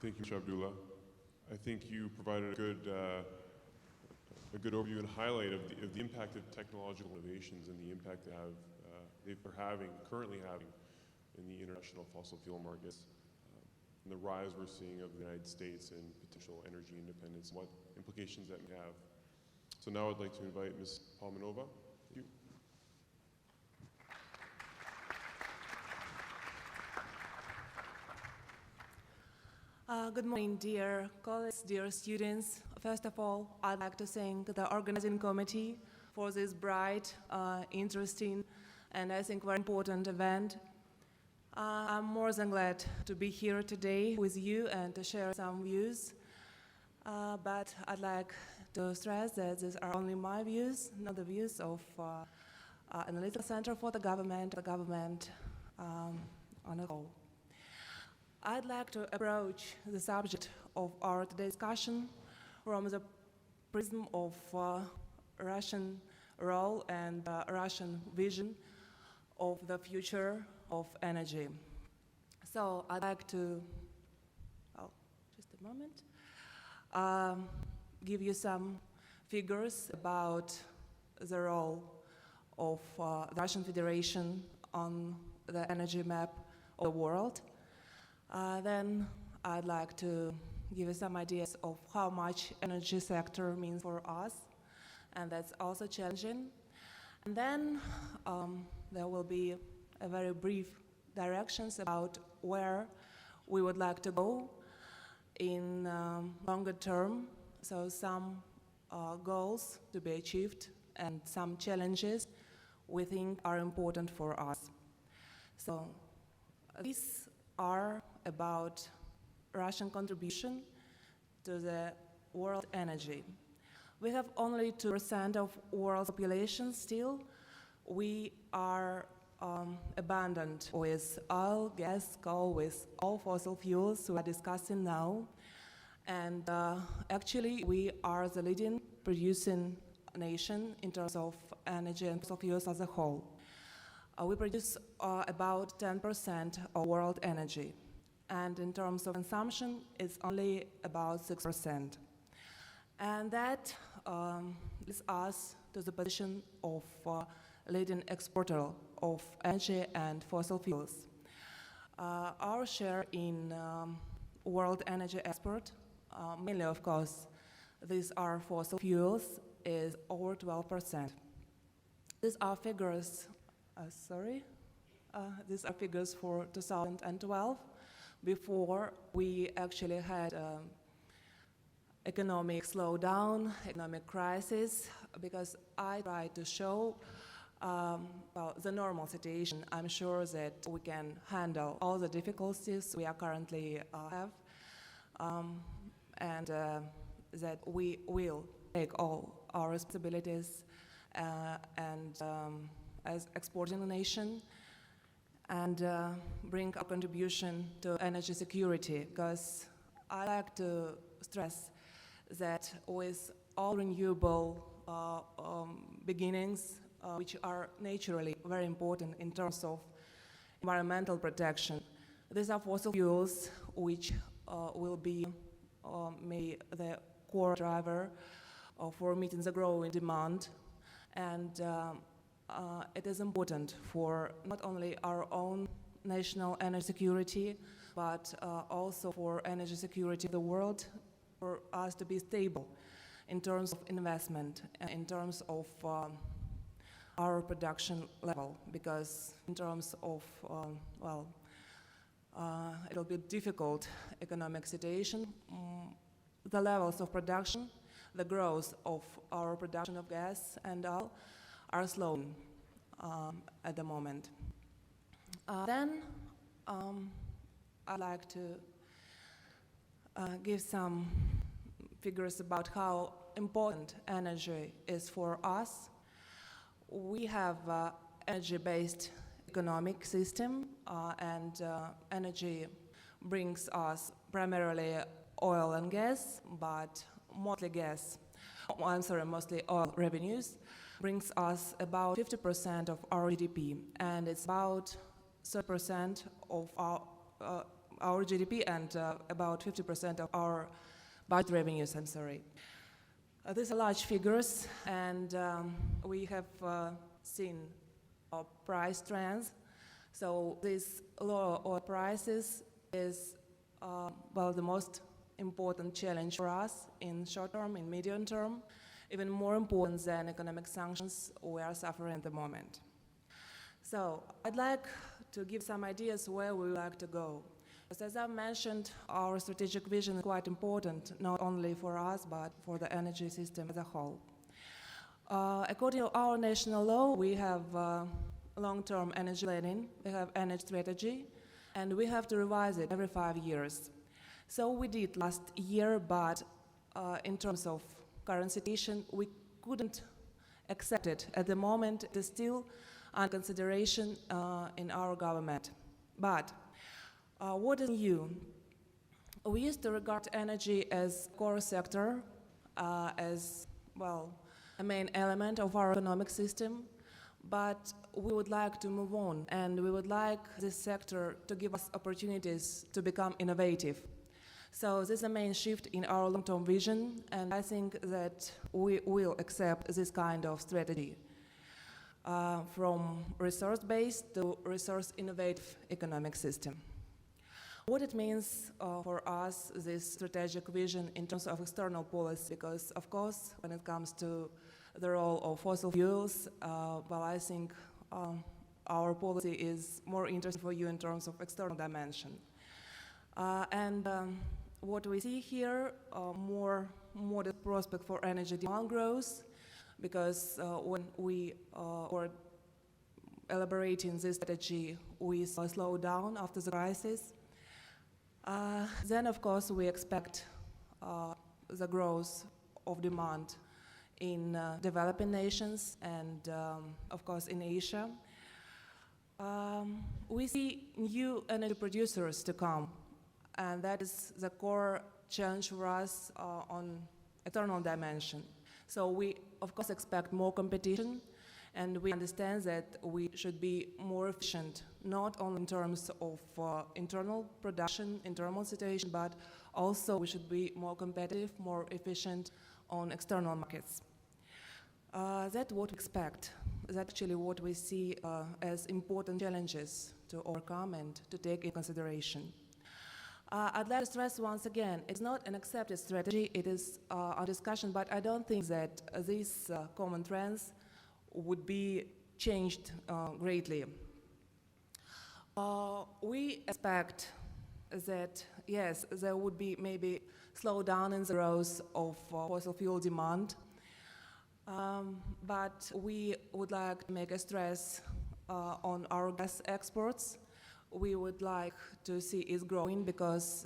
Thank you, Mr. Abdullah. I think you provided a good overview and highlight of the impact of technological innovations and the impact they're currently having in the international fossil fuel markets, and the rise we're seeing of the United States and potential energy independence, and what implications that may have. So now I'd like to invite Ms. Palmanova. Thank you. Good morning, dear colleagues, dear students. First of all, I'd like to thank the organizing committee for this bright, interesting, and I think very important event. I'm more than glad to be here today with you and to share some views. But I'd like to stress that these are only my views, not the views of Analytical Center for the government on a whole. I'd like to approach the subject of our today's discussion from the prism of Russian role and Russian vision of the future of energy. So I'd like to, just a moment, give you some figures about the role of the Russian Federation on the energy map of the world. Then I'd like to give you some ideas of how much energy sector means for us, and that's also challenging. And then there will be a very brief directions about where we would like to go in longer term, so some goals to be achieved and some challenges we think are important for us. So these are about Russian contribution to the world energy. We have only 2% of world population still. We are abundant with oil, gas, coal, with all fossil fuels we are discussing now. And actually, we are the leading producing nation in terms of energy and fossil fuels as a whole. We produce about 10% of world energy. And in terms of consumption, it's only about 6%. And that leads us to the position of leading exporter of energy and fossil fuels. Our share in world energy export, mainly of course, these are fossil fuels, is over 12%. These are figures, these are figures for 2012, before we actually had economic slowdown, economic crisis, because I tried to show the normal situation. I'm sure that we can handle all the difficulties we are currently have, and that we will take all our responsibilities and as exporting nation and bring a contribution to energy security, because I like to stress that with all renewable beginnings, which are naturally very important in terms of environmental protection, these are fossil fuels which will be maybe the core driver for meeting the growing demand. And it is important for not only our own national energy security, but also for energy security of the world, for us to be stable in terms of investment, in terms of our production level, because in terms of, it'll be difficult economic situation. The levels of production, the growth of our production of gas and oil are slowing at the moment. Then I'd like to give some figures about how important energy is for us. We have energy-based economic system, and energy brings us primarily oil and gas, but mostly mostly oil revenues brings us about 50% of our GDP, and it's about 30% of our GDP and about 50% of our budget revenues, These are large figures, and we have seen price trends. So these low oil prices is the most important challenge for us in short term, in medium term, even more important than economic sanctions we are suffering at the moment. So I'd like to give some ideas where we would like to go. As I mentioned, our strategic vision is quite important, not only for us, but for the energy system as a whole. According to our national law, we have long-term energy planning, we have energy strategy, and we have to revise it every 5 years. So we did last year, but in terms of current situation, we couldn't accept it. At the moment, it is still under consideration in our government. But what is new? We used to regard energy as core sector, as, well, a main element of our economic system, but we would like to move on, and we would like this sector to give us opportunities to become innovative. So this is a main shift in our long-term vision, and I think that we will accept this kind of strategy. From resource-based to resource-innovative economic system. What it means for us, this strategic vision in terms of external policy, because of course, when it comes to the role of fossil fuels, well, I think our policy is more interesting for you in terms of external dimension. What we see here, more modest prospect for energy demand growth, because when we were elaborating this strategy, we saw a slowdown after the crisis. Then, of course, we expect the growth of demand in developing nations and, of course, in Asia. We see new energy producers to come, and that is the core challenge for us on external dimension. So we, of course, expect more competition, and we understand that we should be more efficient, not only in terms of internal production, internal situation, but also we should be more competitive, more efficient on external markets. That's what we expect. That's actually what we see as important challenges to overcome and to take in consideration. I'd like to stress once again, it's not an accepted strategy, it is a discussion, but I don't think that these common trends would be changed greatly. We expect that, yes, there would be maybe slowdown in the growth of fossil fuel demand, but we would like to make a stress on our gas exports. We would like to see it growing because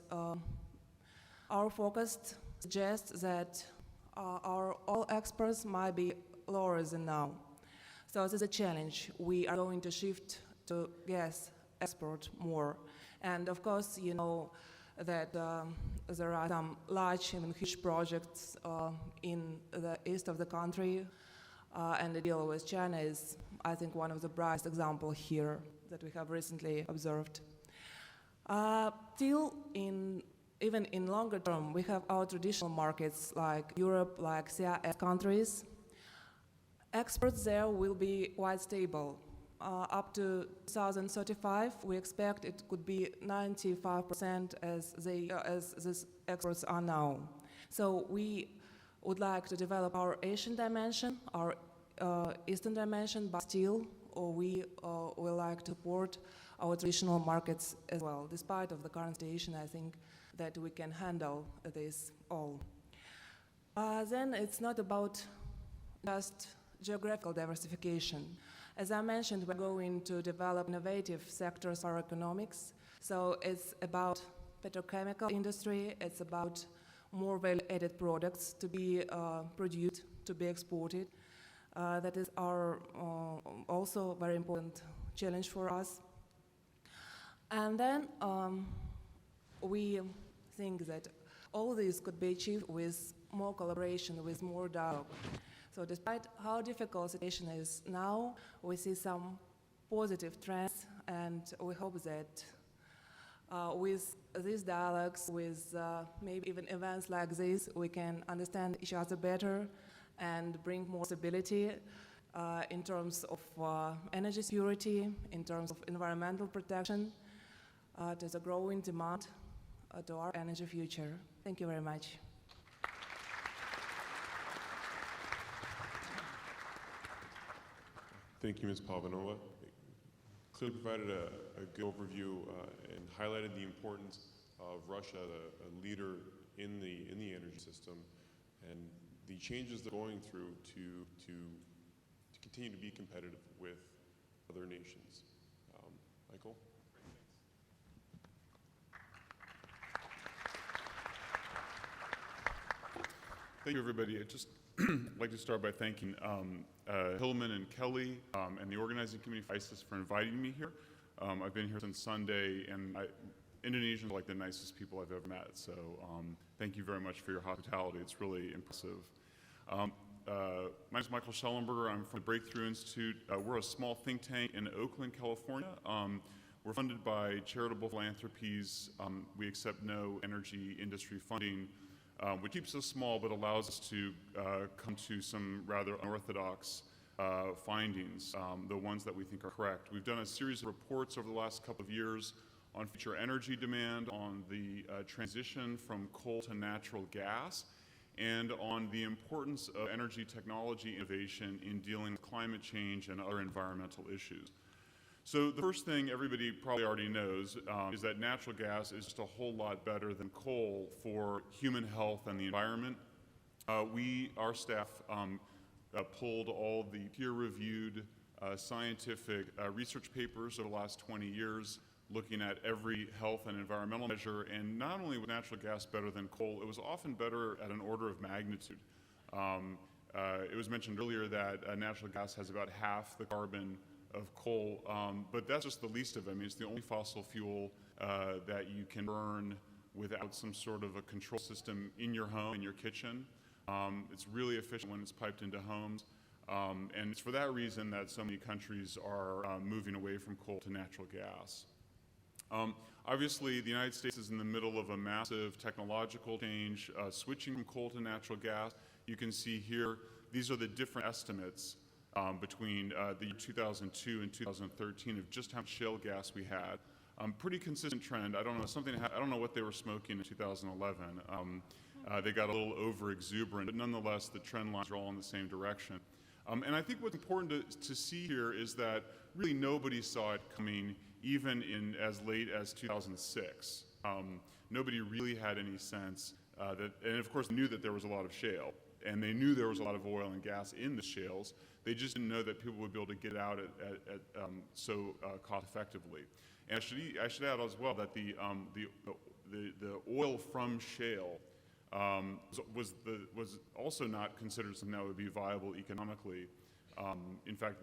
our focus suggests that our oil exports might be lower than now. So this is a challenge. We are going to shift to gas export more. And of course, you know that there are some large and huge projects in the east of the country, and the deal with China is, I think, one of the brightest examples here that we have recently observed. Still, even in longer term, we have our traditional markets like Europe, like CIS countries. Exports there will be quite stable. Up to 2035, we expect it could be 95% as these exports are now. So we would like to develop our Asian dimension, our Eastern dimension, but still we will like to support our traditional markets as well. Despite of the current situation, I think that we can handle this all. Then it's not about just geographical diversification. As I mentioned, we're going to develop innovative sectors for economics. So it's about petrochemical industry, it's about more value-added products to be produced, to be exported. That is our also very important challenge for us. And then we think that all this could be achieved with more collaboration, with more dialogue. So despite how difficult the situation is now, we see some positive trends, and we hope that with these dialogues, with maybe even events like this, we can understand each other better and bring more stability in terms of energy security, in terms of environmental protection, to the growing demand to our energy future. Thank you very much. Thank you, Ms. Pavanova. Clearly provided a good overview and highlighted the importance of Russia, a leader in the energy system, and the changes they're going through to continue to be competitive with other nations. Michael? Thank you, everybody. I'd just like to start by thanking Hillman and Kelly and the organizing committee for ISIS for inviting me here. I've been here since Sunday, and Indonesians are like the nicest people I've ever met, so thank you very much for your hospitality. It's really impressive. My name is Michael Schellenberger. I'm from the Breakthrough Institute. We're a small think tank in Oakland, California. We're funded by charitable philanthropies. We accept no energy industry funding, which keeps us small but allows us to come to some rather unorthodox findings, the ones that we think are correct. We've done a series of reports over the last couple of years on future energy demand, on the transition from coal to natural gas, and on the importance of energy technology innovation in dealing with climate change and other environmental issues. So the first thing everybody probably already knows is that natural gas is just a whole lot better than coal for human health and the environment. Our staff pulled all the peer-reviewed scientific research papers over the last 20 years looking at every health and environmental measure, and not only was natural gas better than coal, it was often better at an order of magnitude. It was mentioned earlier that natural gas has about half the carbon of coal, but that's just the least of it. I mean, it's the only fossil fuel that you can burn without some sort of a control system in your home, in your kitchen. It's really efficient when it's piped into homes, and it's for that reason that so many countries are moving away from coal to natural gas. Obviously, the United States is in the middle of a massive technological change, switching from coal to natural gas. You can see here, these are the different estimates between the year 2002 and 2013 of just how much shale gas we had. Pretty consistent trend. I don't know what they were smoking in 2011. They got a little over exuberant, but nonetheless, the trend lines are all in the same direction. And I think what's important to see here is that really nobody saw it coming, even in as late as 2006. Nobody really had any sense and of course, they knew that there was a lot of shale, and they knew there was a lot of oil and gas in the shales. They just didn't know that people would be able to get out so cost effectively. And I should add as well that the oil from shale was also not considered something that would be viable economically. In fact,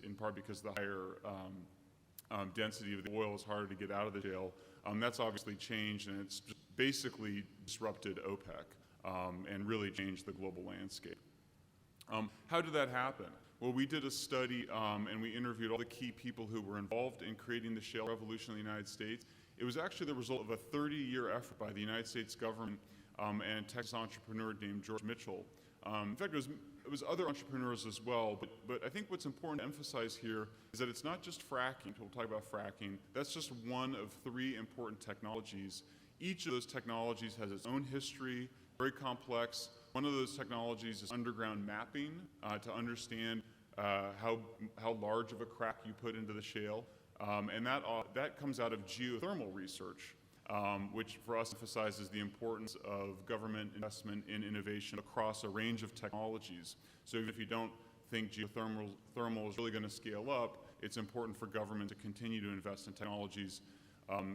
in part because the higher density of the oil is harder to get out of the shale. That's obviously changed, and it's basically disrupted OPEC and really changed the global landscape. How did that happen? Well, we did a study and we interviewed all the key people who were involved in creating the shale revolution in the United States. It was actually the result of a 30-year effort by the United States government and a Texas entrepreneur named George Mitchell. In fact, it was other entrepreneurs as well, but I think what's important to emphasize here is that it's not just fracking. We'll talk about fracking. That's just one of 3 important technologies. Each of those technologies has its own history, very complex. One of those technologies is underground mapping to understand how large of a crack you put into the shale, and that comes out of geothermal research, which for us emphasizes the importance of government investment in innovation across a range of technologies. So even if you don't think geothermal is really going to scale up, it's important for government to continue to invest in technologies,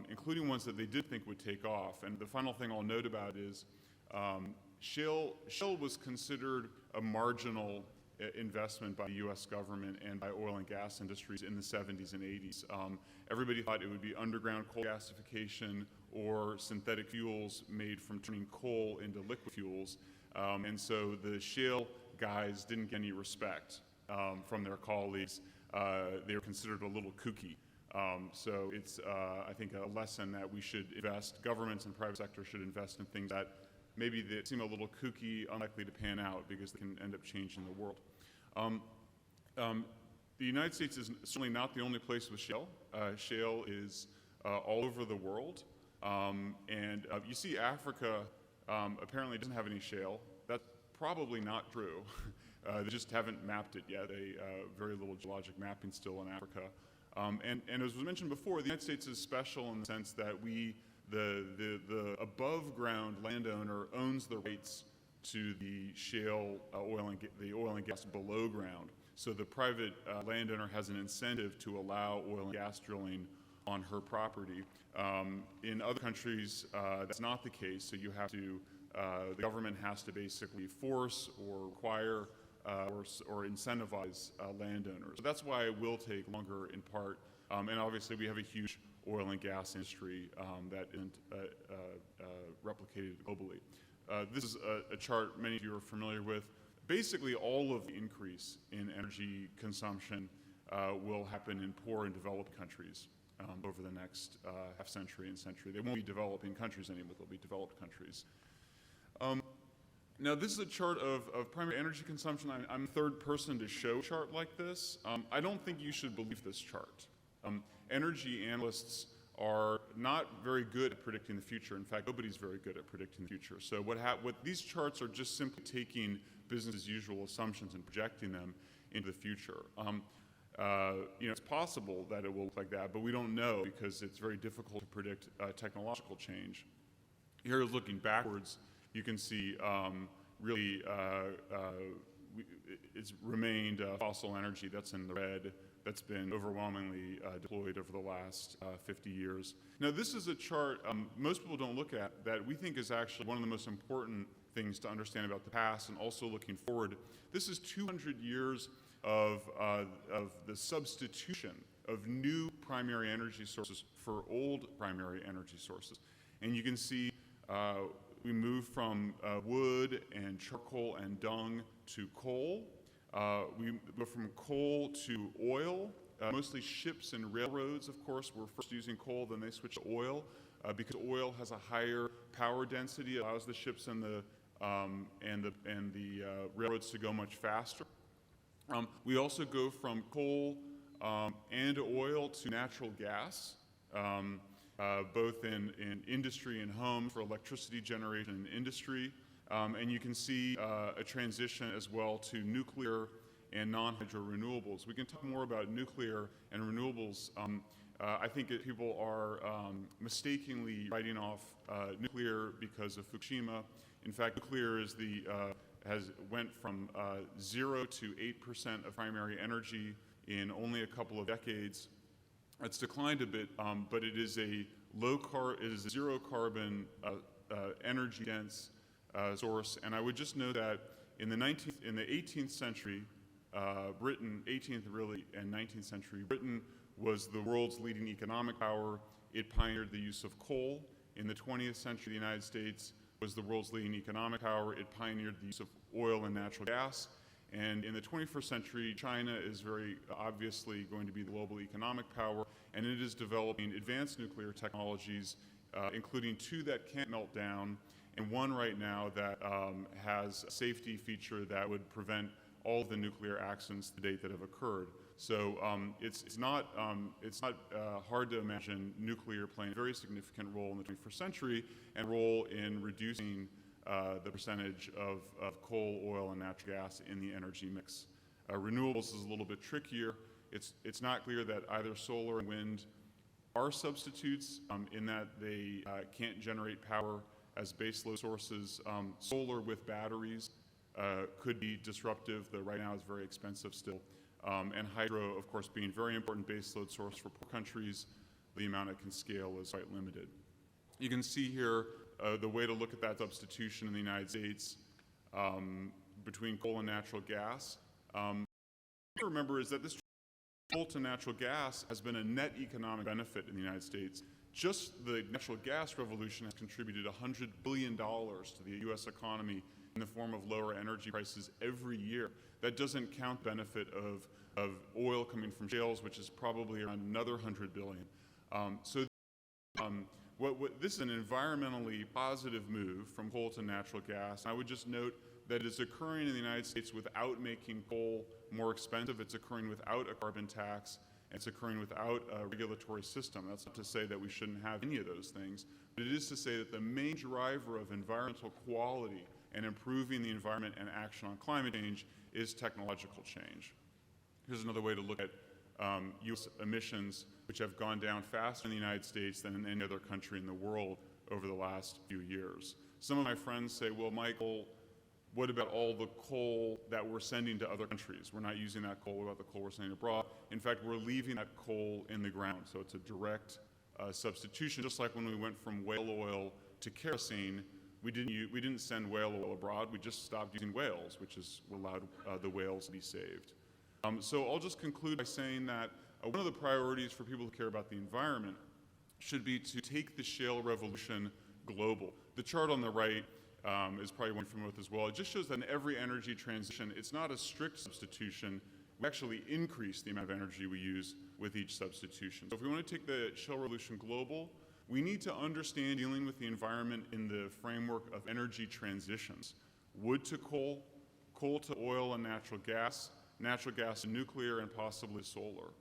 including ones that they did think would take off. And the final thing I'll note about is shale was considered a marginal investment by the U.S. government and by oil and gas industries in the 70s and 80s. Everybody thought it would be underground coal gasification or synthetic fuels made from turning coal into liquid fuels. And so the shale guys didn't get any respect from their colleagues. They were considered a little kooky. So it's, I think, a lesson that we should invest, governments and private sector should invest in things that maybe they seem a little kooky, unlikely to pan out because they can end up changing the world. The United States is certainly not the only place with shale. Shale is all over the world. And you see Africa apparently doesn't have any shale. That's probably not true. They just haven't mapped it yet. Very little geologic mapping still in Africa. And as was mentioned before, the United States is special in the sense that the above ground landowner owns the rights to the shale oil and gas below ground. So the private landowner has an incentive to allow oil and gas drilling on her property. In other countries, that's not the case. So you have to, the government has to basically force or require or incentivize landowners. So that's why it will take longer in part. And obviously we have a huge oil and gas industry that isn't replicated globally. This is a chart many of you are familiar with. Basically, all of the increase in energy consumption will happen in poor and developed countries over the next half century and century. They won't be developing countries anymore, they'll be developed countries. Now, this is a chart of primary energy consumption. I'm the third person to show a chart like this. I don't think you should believe this chart. Energy analysts are not very good at predicting the future. In fact, nobody's very good at predicting the future. So what these charts are just simply taking business as usual assumptions and projecting them into the future. It's possible that it will look like that, but we don't know because it's very difficult to predict technological change. Here, looking backwards, you can see it's remained fossil energy that's in the red, that's been overwhelmingly deployed over the last 50 years. Now, this is a chart most people don't look at that we think is actually one of the most important things to understand about the past and also looking forward. This is 200 years of the substitution of new primary energy sources for old primary energy sources. And you can see we move from wood and charcoal and dung to coal. We go from coal to oil. Mostly ships and railroads, of course, were first using coal, then they switched to oil because oil has a higher power density, allows the ships and the railroads to go much faster. We also go from coal and oil to natural gas, both in industry and homes for electricity generation and industry. And you can see a transition as well to nuclear and non-hydro renewables. We can talk more about nuclear and renewables. I think that people are mistakenly writing off nuclear because of Fukushima. In fact, nuclear is went from 0 to 8% of primary energy in only a couple of decades. It's declined a bit, but it is a zero carbon, energy dense source. And I would just note that in the 18th century, Britain, 18th really and 19th century, Britain was the world's leading economic power. It pioneered the use of coal. In the 20th century, the United States was the world's leading economic power. It pioneered the use of oil and natural gas. And in the 21st century, China is very obviously going to be the global economic power, and it is developing advanced nuclear technologies, including 2 that can't melt down, and 1 right now that has a safety feature that would prevent all of the nuclear accidents to date that have occurred. So it's not hard to imagine nuclear playing a very significant role in the 21st century and role in reducing the percentage of coal, oil, and natural gas in the energy mix. Renewables is a little bit trickier. It's not clear that either solar and wind are substitutes in that they can't generate power as baseload sources. Solar with batteries could be disruptive, though right now it's very expensive still. And hydro, of course, being a very important baseload source for poor countries, the amount it can scale is quite limited. You can see here the way to look at that substitution in the United States between coal and natural gas. What to remember is that this coal to natural gas has been a net economic benefit in the United States. Just the natural gas revolution has contributed $100 billion to the U.S. economy in the form of lower energy prices every year. That doesn't count the benefit of oil coming from shales, which is probably around another $100 billion. This is an environmentally positive move from coal to natural gas. I would just note that it's occurring in the United States without making coal more expensive. It's occurring without a carbon tax. It's occurring without a regulatory system. That's not to say that we shouldn't have any of those things, but it is to say that the main driver of environmental quality and improving the environment and action on climate change is technological change. Here's another way to look at U.S. emissions, which have gone down faster in the United States than in any other country in the world over the last few years. Some of my friends say, well, Michael, what about all the coal that we're sending to other countries? We're not using that coal. What about the coal we're sending abroad? In fact, we're leaving that coal in the ground. So it's a direct substitution, just like when we went from whale oil to kerosene. We didn't send whale oil abroad. We just stopped using whales, which is allowed the whales to be saved. So I'll just conclude by saying that one of the priorities for people who care about the environment should be to take the shale revolution global. The chart on the right is probably one you're familiar with as well. It just shows that in every energy transition, it's not a strict substitution. We actually increase the amount of energy we use with each substitution. So if we want to take the shale revolution global, we need to understand dealing with the environment in the framework of energy transitions. Wood to coal, coal to oil and natural gas to nuclear, and possibly solar.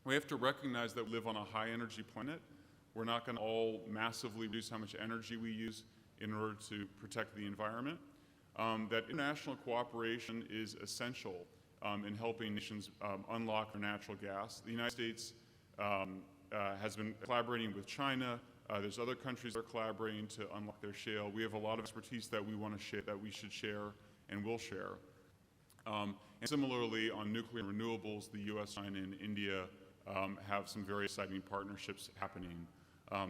We have to recognize that we live on a high energy planet. We're not going to all massively reduce how much energy we use in order to protect the environment. That international cooperation is essential in helping nations unlock their natural gas. The United States has been collaborating with China. There's other countries that are collaborating to unlock their shale. We have a lot of expertise that we want to share, that we should share and will share. And similarly, on nuclear renewables, the US, China, and India have some very exciting partnerships happening.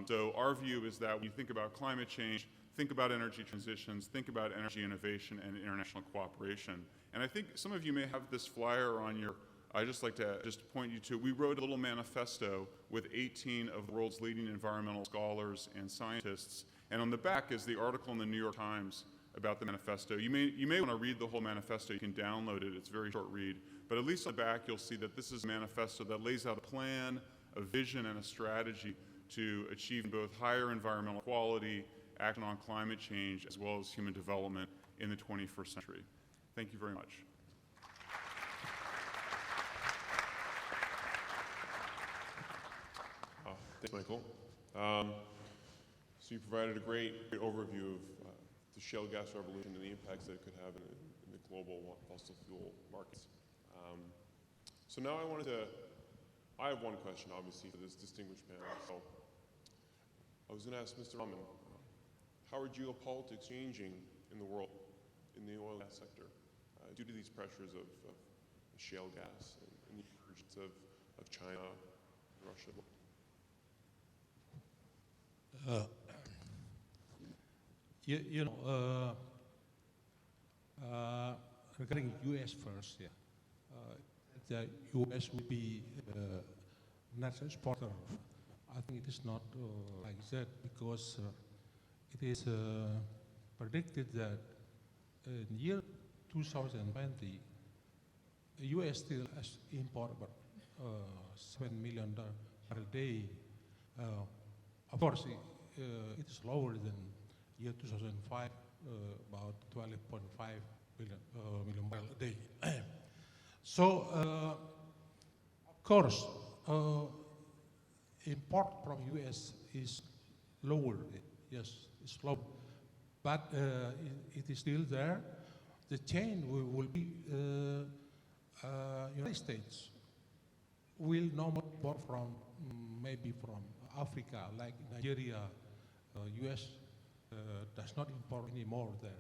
So our view is that when you think about climate change, think about energy transitions, think about energy innovation and international cooperation. And I think some of you may have this flyer on your, I'd just like to point you to, we wrote a little manifesto with 18 of the world's leading environmental scholars and scientists. And on the back is the article in the New York Times about the manifesto. You may want to read the whole manifesto. You can download it. It's a very short read. But at least on the back, you'll see that this is a manifesto that lays out a plan, a vision, and a strategy to achieve both higher environmental quality, action on climate change, as well as human development in the 21st century. Thank you very much. Thanks, Michael. So you provided a great overview of the shale gas revolution and the impacts that it could have in the global fossil fuel markets. So now I have one question, obviously, for this distinguished panel. So I was going to ask Mr. Rahman, how are geopolitics changing in the world, in the oil and gas sector, due to these pressures of shale gas and the emergence of China and Russia? Regarding U.S. first, yeah. The U.S. will be net exporter. I think it is not like that because it is predicted that in the year 2020, the U.S. still has import about 7 million per day. Of course, it is lower than year 2005, about 12.5 million barrels a day. So, of course, import from U.S. is lower. Yes, it's low, but it is still there. The chain will be United States will no more import from maybe from Africa, like Nigeria. U.S. Does not import anymore there,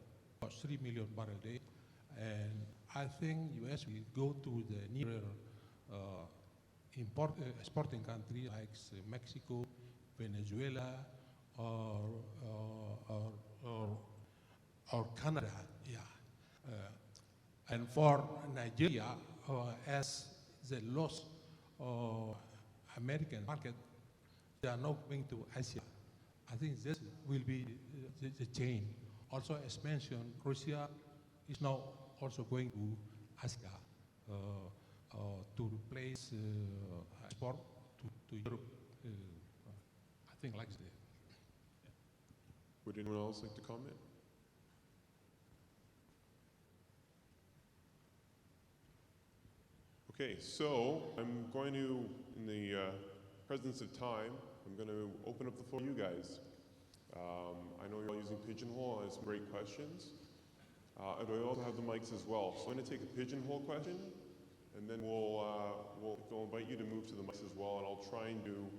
about 3 million barrels a day. And I think U.S. will go to the nearer exporting country like Mexico, Venezuela, or Canada. Yeah. And for Nigeria, as they lost American market, they are now going to Asia. I think this will be the chain. Also, as mentioned, Russia is now also going to Asia to replace export to Europe. I think like that. Would anyone else like to comment? Okay, so I'm going to, in the presence of time, I'm going to open up the floor to you guys. I know you're all using Pigeonhole, and some great questions. And we also have the mics as well. So I'm going to take a Pigeonhole question, and then we'll invite you to move to the mics as well, and I'll try and do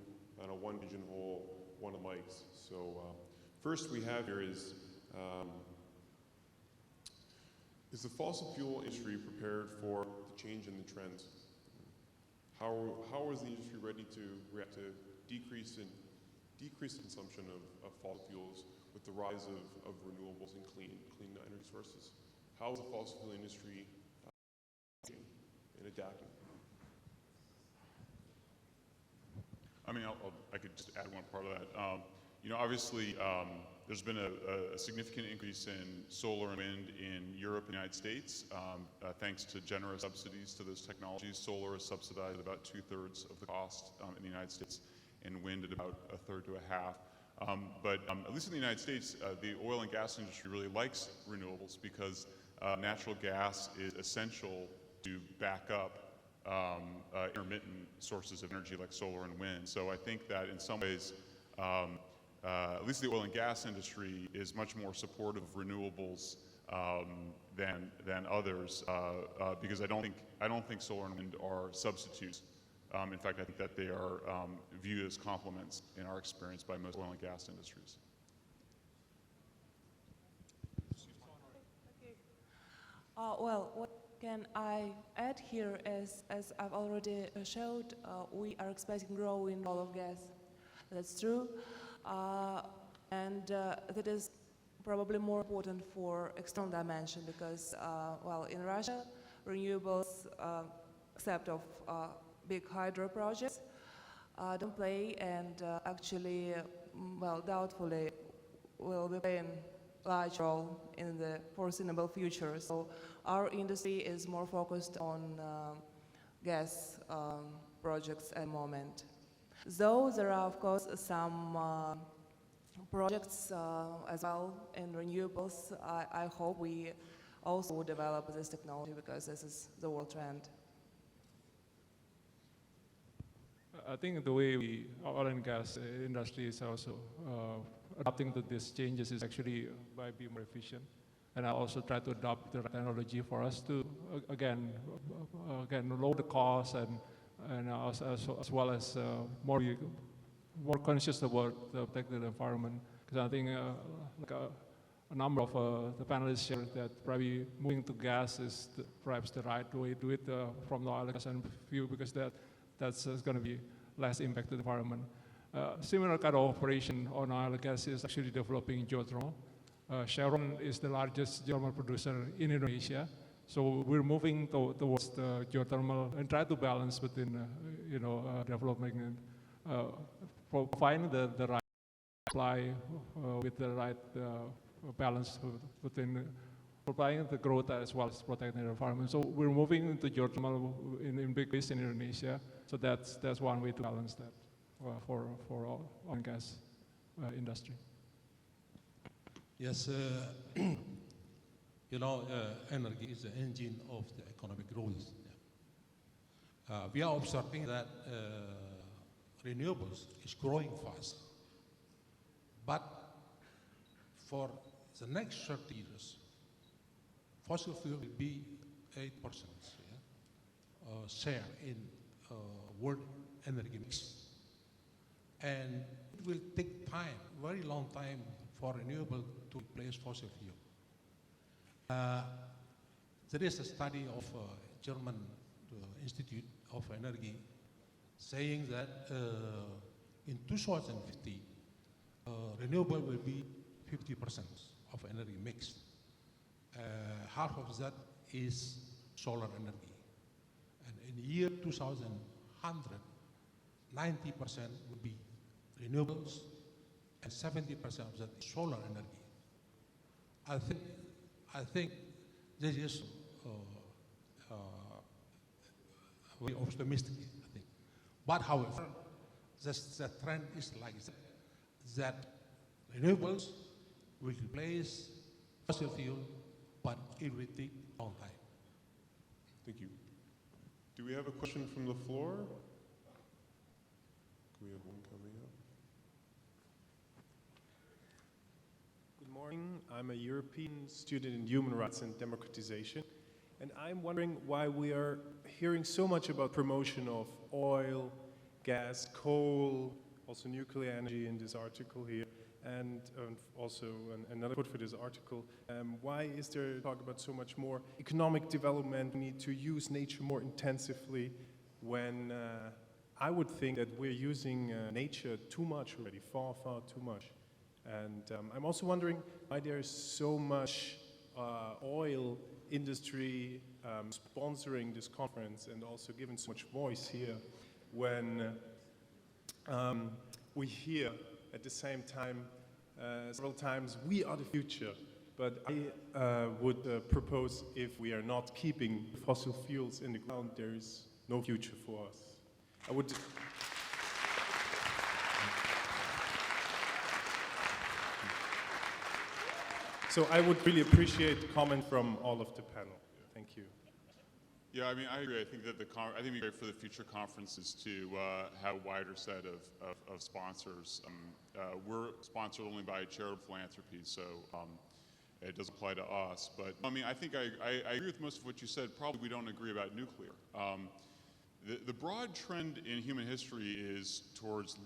one Pigeonhole, one of the mics. So first we have here is the fossil fuel industry prepared for the change in the trends? How is the industry ready to react to decrease consumption of fossil fuels with the rise of renewables and clean energy sources? How is the fossil fuel industry changing and adapting? I mean, I could just add one part of that. You know, obviously, there's been a significant increase in solar and wind in Europe and the United States, thanks to generous subsidies to those technologies. Solar is subsidized at about 2/3 of the cost in the United States, and wind at about 1/3 to 1/2. But at least in the United States, the oil and gas industry really likes renewables because natural gas is essential to back up intermittent sources of energy like solar and wind. So I think that in some ways, at least the oil and gas industry is much more supportive of renewables than others, because I don't think solar and wind are substitutes. In fact, I think that they are viewed as complements in our experience by most oil and gas industries. Well, what can I add here is, as I've already showed, we are expecting growing role of gas. That's true. And that is probably more important for external dimension because, well, in Russia, renewables, except of big hydro projects, don't play and actually, well, doubtfully will be playing large role in the foreseeable future. So our industry is more focused on gas projects at the moment. Though there are, of course, some projects as well in renewables, I hope we also will develop this technology because this is the world trend. I think the way oil and gas industry is also adapting to these changes is actually by being more efficient. And I also try to adopt the technology for us to, again, lower the cost and as well as more conscious about protecting the environment. Because I think a number of the panelists share that probably moving to gas is perhaps the right way to do it from the oil and gas view, because that's going to be less impact to the environment. Similar kind of operation on oil and gas is actually developing in geothermal. Chevron is the largest geothermal producer in Indonesia. So we're moving towards the geothermal and try to balance between, development and finding the right supply with the right balance between supplying the growth as well as protecting the environment. So we're moving into geothermal in big ways in Indonesia. So that's one way to balance that for oil and gas industry. Yes, energy is the engine of the economic growth. We are observing that renewables is growing fast, but for the next 30 years, fossil fuel will be 8% share in world energy mix. And it will take time, very long time, for renewable to replace fossil fuel. There is a study of German Institute of Energy saying that in 2050, renewable will be 50% of energy mix. Half of that is solar energy. And in the year 2100, 90% will be renewables and 70% of that is solar energy. I think this is very optimistic, I think. But however, the trend is like that renewables will replace fossil fuel, but it will take a long time. Thank you. Do we have a question from the floor? Do we have one coming up? Good morning. I'm a European student in human rights and democratization, and I'm wondering why we are hearing so much about promotion of oil, gas, coal, also nuclear energy in this article here, and also another quote for this article. Why is there talk about so much more economic development? We need to use nature more intensively when I would think that we're using nature too much already, far, far too much. And I'm also wondering why there's so much oil industry sponsoring this conference and also giving so much voice here when we hear at the same time several times, we are the future. But I would propose if we are not keeping fossil fuels in the ground, there is no future for us. I would. So I would really appreciate the comment from all of the panel. Thank you. Yeah, I mean, I agree. I think that I think it'd be great for the future conferences to have a wider set of sponsors. We're sponsored only by charitable philanthropy, so it doesn't apply to us. But I mean, I think I agree with most of what you said. Probably we don't agree about nuclear. The broad trend in human history is towards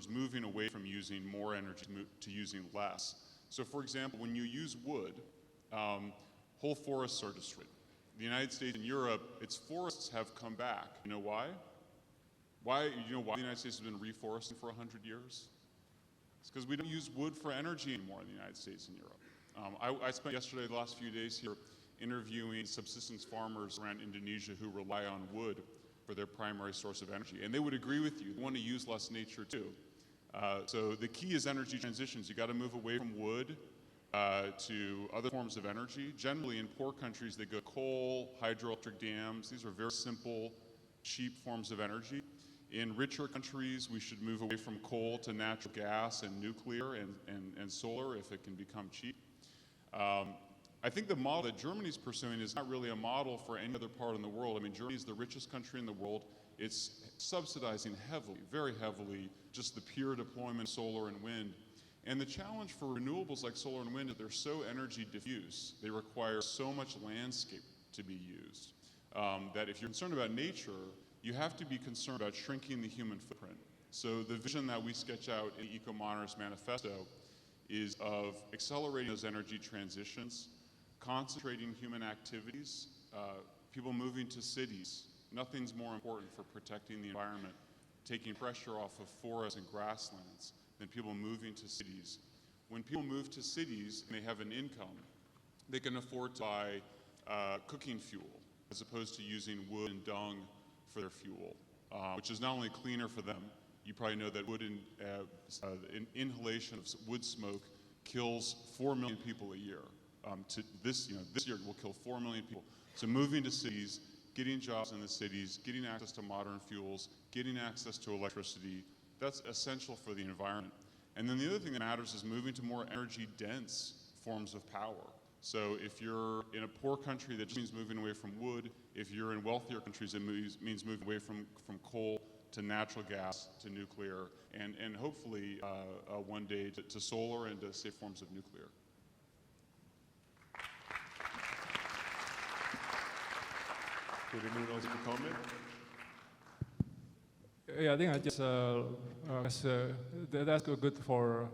moving away from using more energy to using less. So, for example, when you use wood, whole forests are destroyed. The United States and Europe, its forests have come back. You know why? You know why the United States has been reforesting for 100 years? It's because we don't use wood for energy anymore in the United States and Europe. I spent the last few days here, interviewing subsistence farmers around Indonesia who rely on wood for their primary source of energy. And they would agree with you. They want to use less nature too. So the key is energy transitions. You got to move away from wood to other forms of energy. Generally, in poor countries, they go coal, hydroelectric dams. These are very simple, cheap forms of energy. In richer countries, we should move away from coal to natural gas and nuclear and solar if it can become cheap. I think the model that Germany's pursuing is not really a model for any other part in the world. I mean, Germany is the richest country in the world. It's subsidizing heavily, very heavily, just the pure deployment of solar and wind. And the challenge for renewables like solar and wind is they're so energy diffuse, they require so much landscape to be used, that if you're concerned about nature, you have to be concerned about shrinking the human footprint. So the vision that we sketch out in the Eco-Monitors Manifesto is of accelerating those energy transitions, concentrating human activities, people moving to cities. Nothing's more important for protecting the environment, taking pressure off of forests and grasslands than people moving to cities. When people move to cities and they have an income, they can afford to buy cooking fuel as opposed to using wood and dung for their fuel, which is not only cleaner for them. You probably know that wood inhalation of wood smoke kills 4 million people a year. This year will kill 4 million people. So moving to cities, getting jobs in the cities, getting access to modern fuels, getting access to electricity, that's essential for the environment. And then the other thing that matters is moving to more energy-dense forms of power. So if you're in a poor country, that just means moving away from wood. If you're in wealthier countries, it means moving away from coal to natural gas to nuclear, and hopefully one day to solar and to safe forms of nuclear. Would anyone else have a comment? Yeah, I think I just that's good for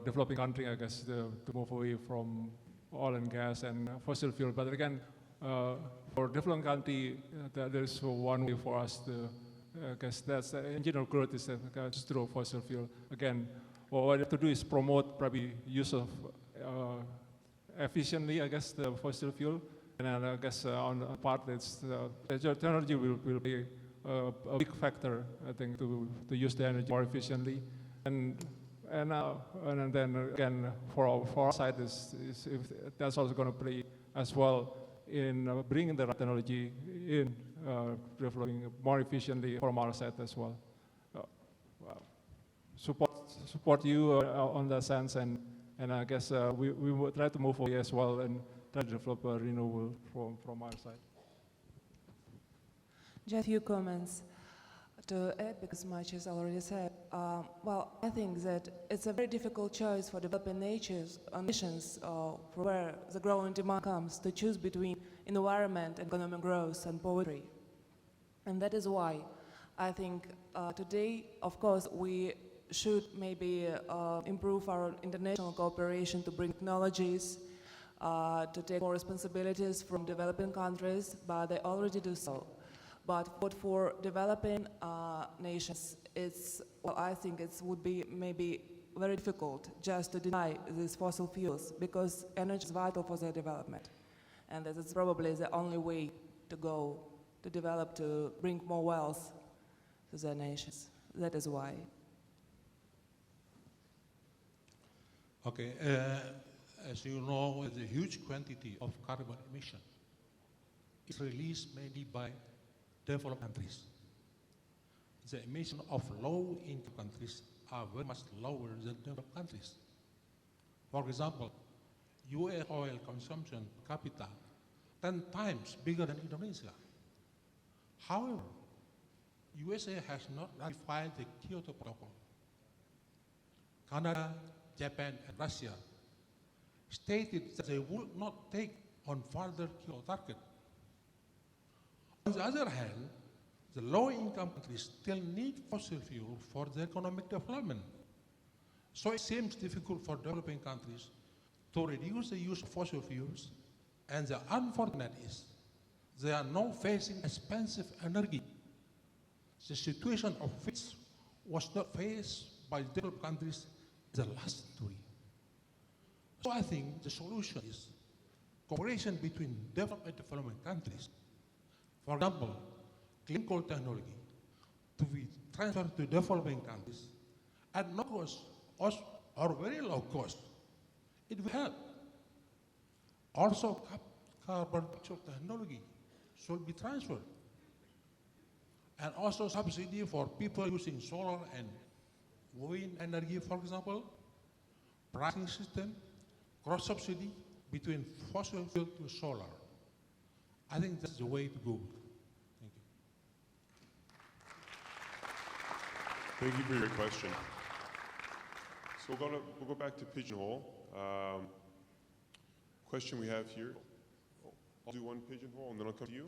developing country, I guess, to move away from oil and gas and fossil fuel. But again, for developing country, there is one way for us to, I guess, that's engine of growth is through fossil fuel. Again, what we have to do is promote probably use of efficiently, I guess, the fossil fuel. And I guess on the part that's the technology will be a big factor, I think, to use the energy more efficiently. And then again, for our side, if that's also going to play as well in bringing the right technology in, developing more efficiently from our side as well. Support you on that sense, and I guess we will try to move away as well and try to develop a renewable from our side. Just a few comments to add, because much is already said. Well, I think that it's a very difficult choice for developing nations where the growing demand comes to choose between environment, economic growth, and poverty. And that is why I think today, of course, we should maybe improve our international cooperation to bring technologies, to take more responsibilities from developing countries, but they already do so. But for developing nations, I think it would be maybe very difficult just to deny these fossil fuels, because energy is vital for their development. And that is probably the only way to go to develop, to bring more wealth to their nations. That is why. Okay, as you know, the huge quantity of carbon emission is released mainly by developed countries. The emission of low-income countries are very much lower than developed countries. For example, US oil consumption per capita 10 times bigger than Indonesia. However, USA has not ratified the Kyoto Protocol. Canada, Japan, and Russia stated that they would not take on further Kyoto target. On the other hand, the low-income countries still need fossil fuel for their economic development. So it seems difficult for developing countries to reduce the use of fossil fuels, and the unfortunate is they are now facing expensive energy, the situation of which was not faced by developed countries in the last century. So I think the solution is cooperation between developed and developing countries. For example, clean coal technology to be transferred to developing countries at no cost or very low cost. It will help. Also, carbon capture technology should be transferred. And also subsidy for people using solar and wind energy, for example, pricing system, cross-subsidy between fossil fuel to solar. I think that's the way to go. Thank you. Thank you for your question. So we'll go back to Pigeonhole. Question we have here. I'll do one Pigeonhole and then I'll come to you.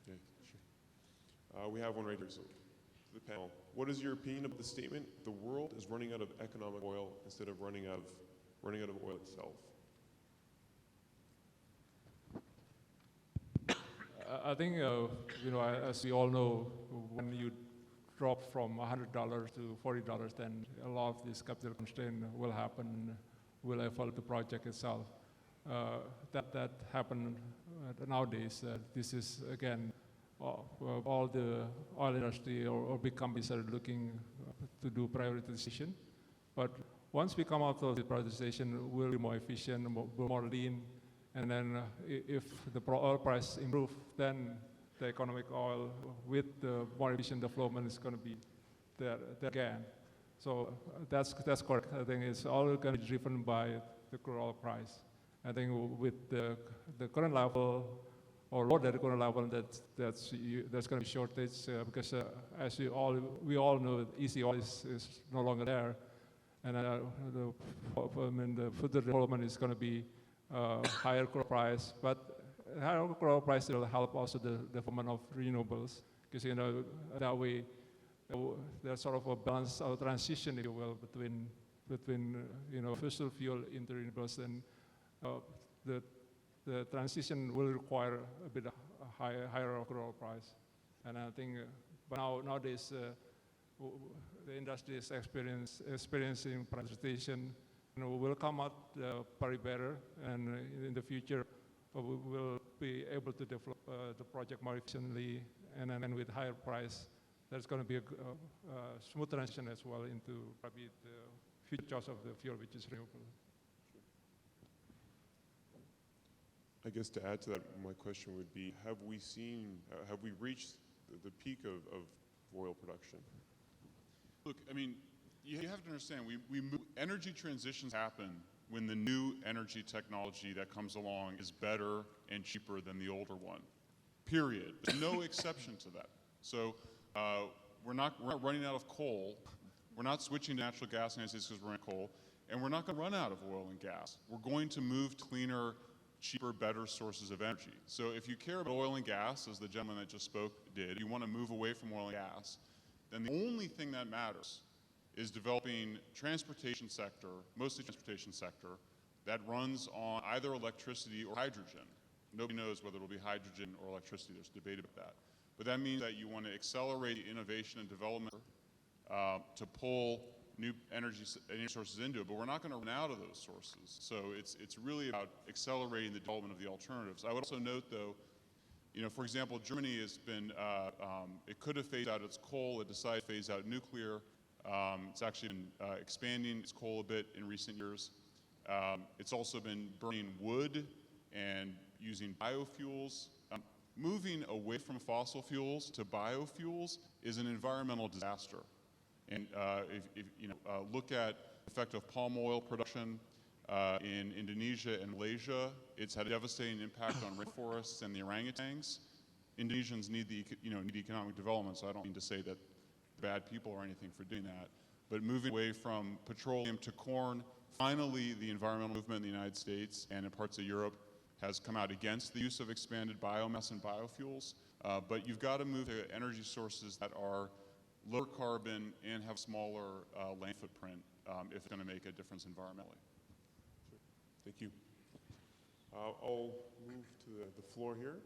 Okay, sure. We have one right here. So to the panel, what is your opinion of the statement? The world is running out of economic oil instead of running out of oil itself. I think, as we all know, when you drop from $100 to $40, then a lot of this capital constraint will happen, will affect the project itself. That happened nowadays. This is, again, all the oil industry or big companies are looking to do prioritization. But once we come out of the prioritization, we'll be more efficient, more lean, and then if the oil price improves, then the economic oil with the more efficient development is going to be there again. So that's correct. I think it's all going to be driven by the crude oil price. I think with the current level, or lower than the current level, there's going to be shortage because as we all know, easy oil is no longer there, and the further development is going to be higher crude price, but higher crude price will help also the development of renewables, because that way there's sort of a balance or transition, if you will, between fossil fuel into renewables, and the transition will require a bit higher crude oil price. And I think nowadays the industry is experiencing privatization. We'll come out probably better, and in the future we will be able to develop the project more efficiently, and then with higher price, there's going to be a smooth transition as well into probably the future choice of the fuel, which is renewable. I guess to add to that, my question would be, have we reached the peak of oil production? Look, I mean, you have to understand, energy transitions happen when the new energy technology that comes along is better and cheaper than the older one, period. There's no exception to that. So we're not running out of coal. We're not switching to natural gas in the United States because we're in coal. And we're not going to run out of oil and gas. We're going to move to cleaner, cheaper, better sources of energy. So if you care about oil and gas, as the gentleman that just spoke did, you want to move away from oil and gas, then the only thing that matters is developing transportation sector, mostly transportation sector, that runs on either electricity or hydrogen. Nobody knows whether it'll be hydrogen or electricity. There's debate about that. But that means that you want to accelerate innovation and development to pull new energy sources into it, but we're not going to run out of those sources. So it's really about accelerating the development of the alternatives. I would also note, though, You know, for example, Germany has been, it could have phased out its coal, it decided to phase out nuclear. It's actually been expanding its coal a bit in recent years. It's also been burning wood and using biofuels. Moving away from fossil fuels to biofuels is an environmental disaster. And if you know, look at the effect of palm oil production in Indonesia and Malaysia, it's had a devastating impact on rainforests and the orangutans. Indonesians need the need economic development, so I don't mean to say that they're bad people or anything for doing that. But moving away from petroleum to corn, finally the environmental movement in the United States and in parts of Europe has come out against the use of expanded biomass and biofuels. But you've got to move to energy sources that are lower carbon and have smaller land footprint if it's going to make a difference environmentally. Sure. Thank you. I'll move to the floor here.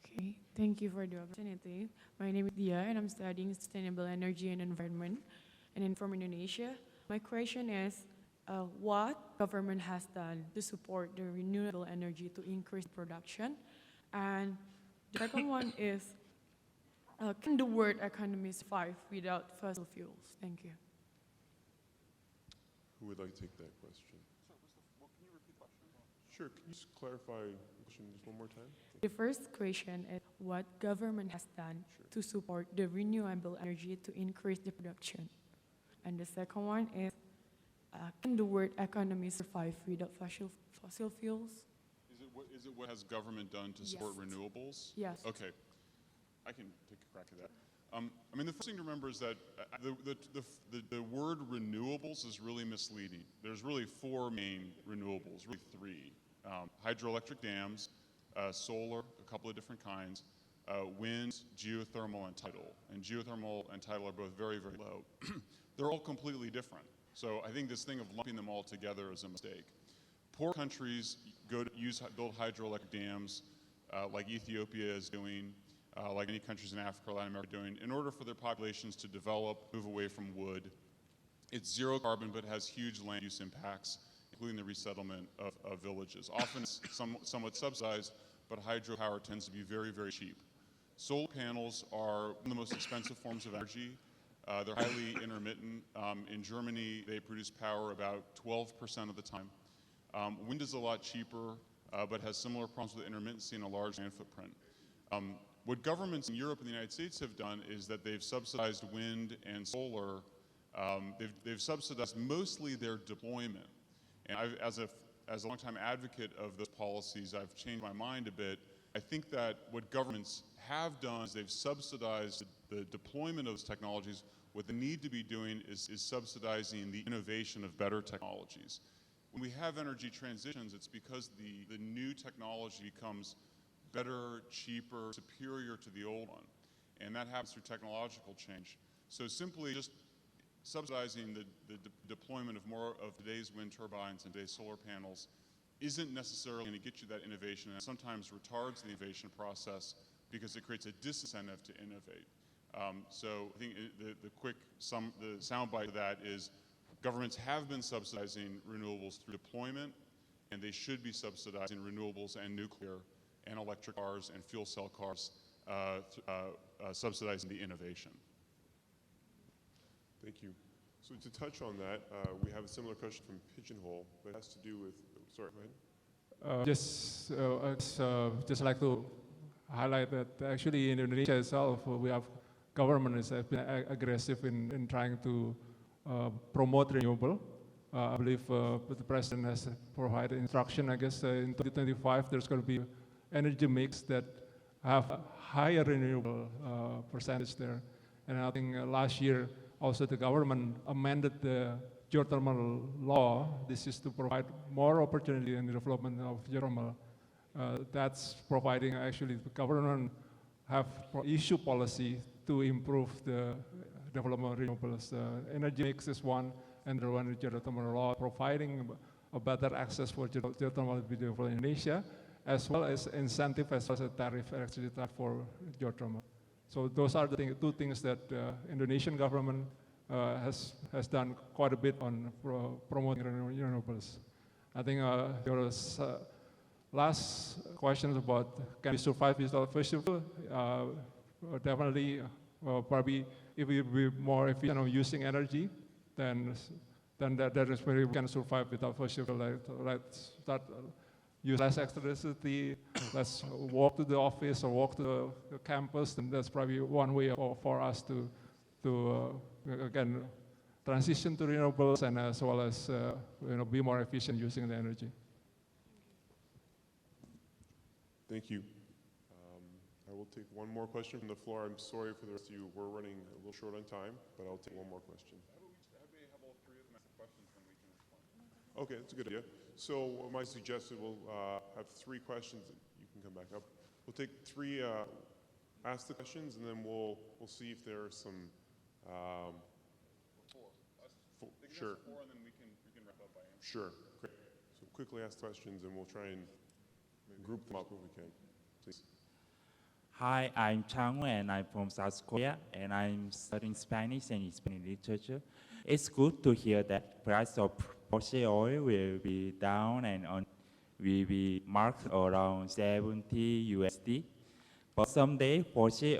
Okay, thank you for the opportunity. My name is Dia and I'm studying Sustainable Energy and Environment and I'm from Indonesia. My question is, what government has done to support the renewable energy to increase production? And the second one is, can the world economy survive without fossil fuels? Thank you. Who would like to take that question? Can you repeat the question? Sure, can you just clarify the question just one more time? The first question is, what government has done to support the renewable energy to increase the production? And the second one is, can the world economy survive without fossil fuels? Is it what has government done to support renewables? Yes. Okay, I can take a crack at that. I mean, the first thing to remember is that the word renewables is really misleading. There's really four main renewables, really three. Hydroelectric dams, solar, a couple of different kinds, wind, geothermal, and tidal. And geothermal and tidal are both very, very low. They're all completely different. So I think this thing of lumping them all together is a mistake. Poor countries build hydroelectric dams like Ethiopia is doing, like many countries in Africa or Latin America are doing, in order for their populations to develop, move away from wood. It's zero carbon, but has huge land use impacts, including the resettlement of villages. Often it's somewhat subsidized, but hydropower tends to be very, very cheap. Solar panels are one of the most expensive forms of energy. They're highly intermittent. In Germany, they produce power about 12% of the time. Wind is a lot cheaper, but has similar problems with intermittency and a large land footprint. What governments in Europe and the United States have done is that they've subsidized wind and solar. They've subsidized mostly their deployment. And as a longtime advocate of those policies, I've changed my mind a bit. I think that what governments have done is they've subsidized the deployment of those technologies. What they need to be doing is subsidizing the innovation of better technologies. When we have energy transitions, it's because the new technology becomes better, cheaper, superior to the old one. And that happens through technological change. So simply just subsidizing the deployment of more of today's wind turbines and today's solar panels isn't necessarily going to get you that innovation, and sometimes retards the innovation process because it creates a disincentive to innovate. So I think the soundbite of that is governments have been subsidizing renewables through deployment, and they should be subsidizing renewables and nuclear and electric cars and fuel cell cars, subsidizing the innovation. Thank you. So to touch on that, we have a similar question from Pigeonhole that has to do with, sorry, go ahead. Just like to highlight that actually in Indonesia itself, we have government has been aggressive in trying to promote renewable. I believe the president has provided instruction, I guess in 2025 there's going to be energy mix that have a higher renewable percentage there. And I think last year also the government amended the geothermal law. This is to provide more opportunity in the development of geothermal. That's providing actually the government have issue policy to improve the development of renewables. Energy mix is one, and the one geothermal law providing a better access for geothermal for Indonesia, as well as incentive as well as a tariff, electricity tariff for geothermal. So those are the two things that Indonesian government has done quite a bit on promoting renewables. I think there was last question about can we survive without fossil fuel? Definitely, probably if we be more efficient on using energy, then that is where we can survive without fossil fuel. Let's start use less electricity. Let's walk to the office or walk to the campus, and that's probably one way for us to again transition to renewables and as well as be more efficient using the energy. Thank you. I will take one more question from the floor. I'm sorry for the rest of you. We're running a little short on time, but I'll take one more question. Okay, that's a good idea. So my suggestion, we'll have 3 questions. You can come back up. We'll take 3, ask the questions, and then we'll see if there are some. 4. Sure. 4, and then we can wrap up by answering. Sure. Great. So quickly ask questions, and we'll try and group them up if we can. Please. Hi, I'm Chang, and I'm from South Korea, and I'm studying Spanish and Spanish literature. It's good to hear that price of fossil oil will be down and will be marked around 70 USD. But someday fossil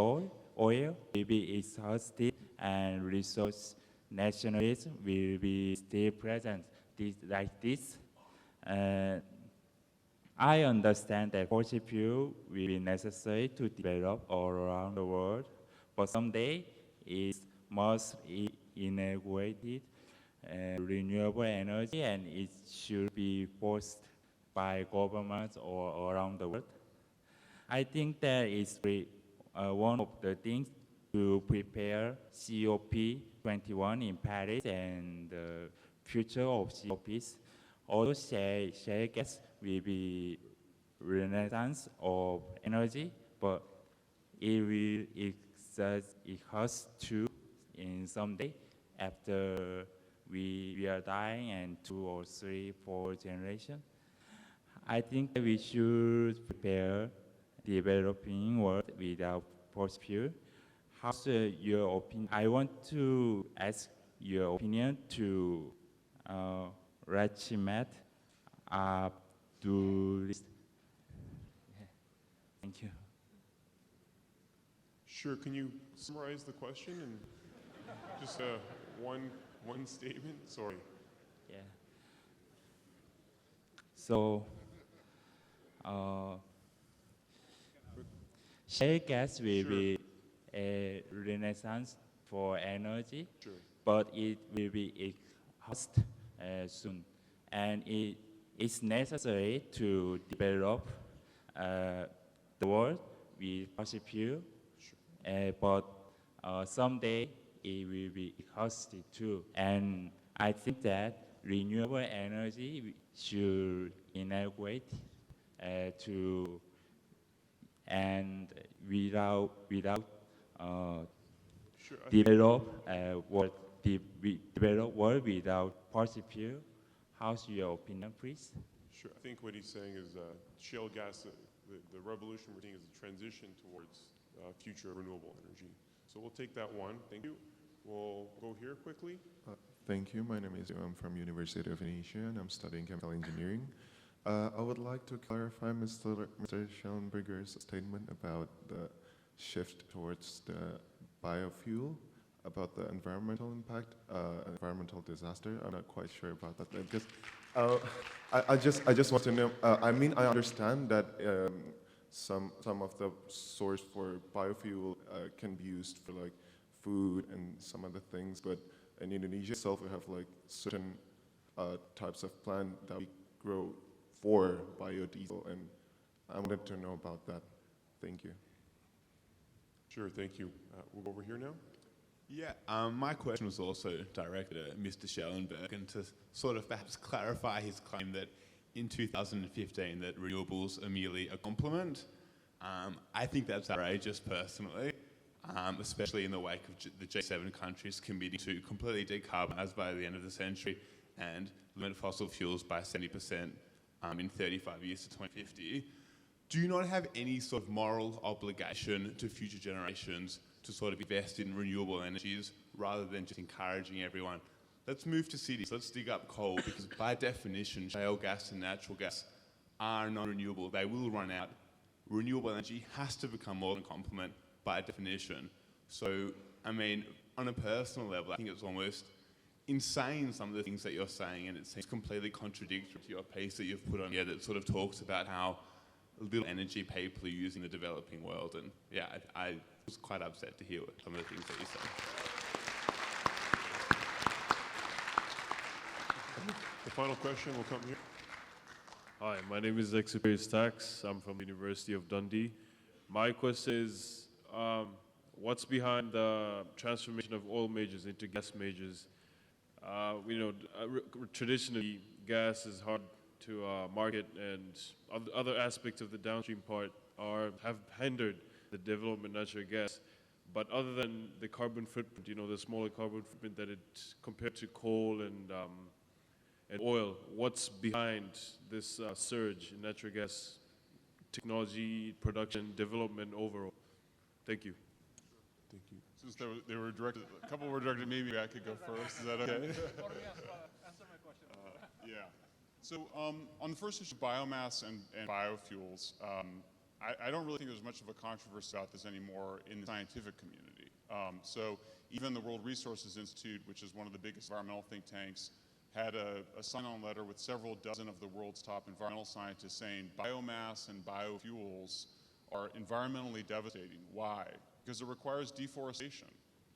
oil will be exhausted and resource nationalism will be still present like this. I understand that fossil fuel will be necessary to develop all around the world, but someday it must be integrated renewable energy, and it should be forced by governments all around the world. I think that is one of the things to prepare COP21 in Paris and the future of COPs. Although shale gas will be renaissance of energy, but it will exhaust too in someday after we are dying and 2 or 3, 4 generations. I think that we should prepare developing world without fossil fuel. How's your opinion? I want to ask your opinion to Rachimat do this. Thank you. Sure. Can you summarize the question and just one statement? Sorry. Yeah. So, shale gas will be a renaissance for energy, but it will be exhausted soon, and it's necessary to develop the world with fossil fuel, but someday it will be exhausted too. And I think that renewable energy should integrate to and without develop world without fossil fuel. How's your opinion, please? Sure. I think what he's saying is shale gas, the revolution we're seeing is a transition towards future renewable energy. So we'll take that one. Thank you. We'll go here quickly. Thank you. My name is I'm from University of Indonesia, and I'm studying chemical engineering. I would like to clarify Mr. Schellenberger's statement about the shift towards the biofuel, about the environmental impact, environmental disaster. I'm not quite sure about that. I just want to know. I mean, I understand that some of the source for biofuel can be used for like food and some other things, but in Indonesia itself we have like certain types of plant that we grow for biodiesel, and I wanted to know about that. Thank you. Sure, thank you. We'll go over here now. Yeah, my question was also directed at Mr. Schellenberg, and to sort of perhaps clarify his claim that in 2015 that renewables are merely a complement. I think that's outrageous personally, especially in the wake of the G7 countries committing to completely decarbonise by the end of the century and limit fossil fuels by 70% in 35 years to 2050. Do you not have any sort of moral obligation to future generations to sort of invest in renewable energies rather than just encouraging everyone? Let's move to cities, let's dig up coal, because by definition, shale gas and natural gas are non-renewable, they will run out. Renewable energy has to become more than a complement by definition. So, I mean, on a personal level, I think it's almost insane, some of the things that you're saying, and it seems completely contradictory to your piece that you've put on here that sort of talks about how little energy people are using in the developing world. And yeah, I was quite upset to hear some of the things that you said. The final question will come here. Hi, my name is Exuperius Tax. I'm from the University of Dundee. My question is, what's behind the transformation of oil majors into gas majors? Traditionally, gas is hard to market, and other aspects of the downstream part have hindered the development of natural gas. But other than the carbon footprint, the smaller carbon footprint that it compared to coal and oil, what's behind this surge in natural gas technology, production, development overall? Thank you. Thank you. Since they were directed, a couple were directed to me, maybe I could go first. Is that okay? Answer my question. Yeah. So on the first issue, biomass and biofuels, I don't really think there's much of a controversy about this anymore in the scientific community. So even the World Resources Institute, which is one of the biggest environmental think tanks, had a sign-on letter with several dozen of the world's top environmental scientists saying biomass and biofuels are environmentally devastating. Why? Because it requires deforestation.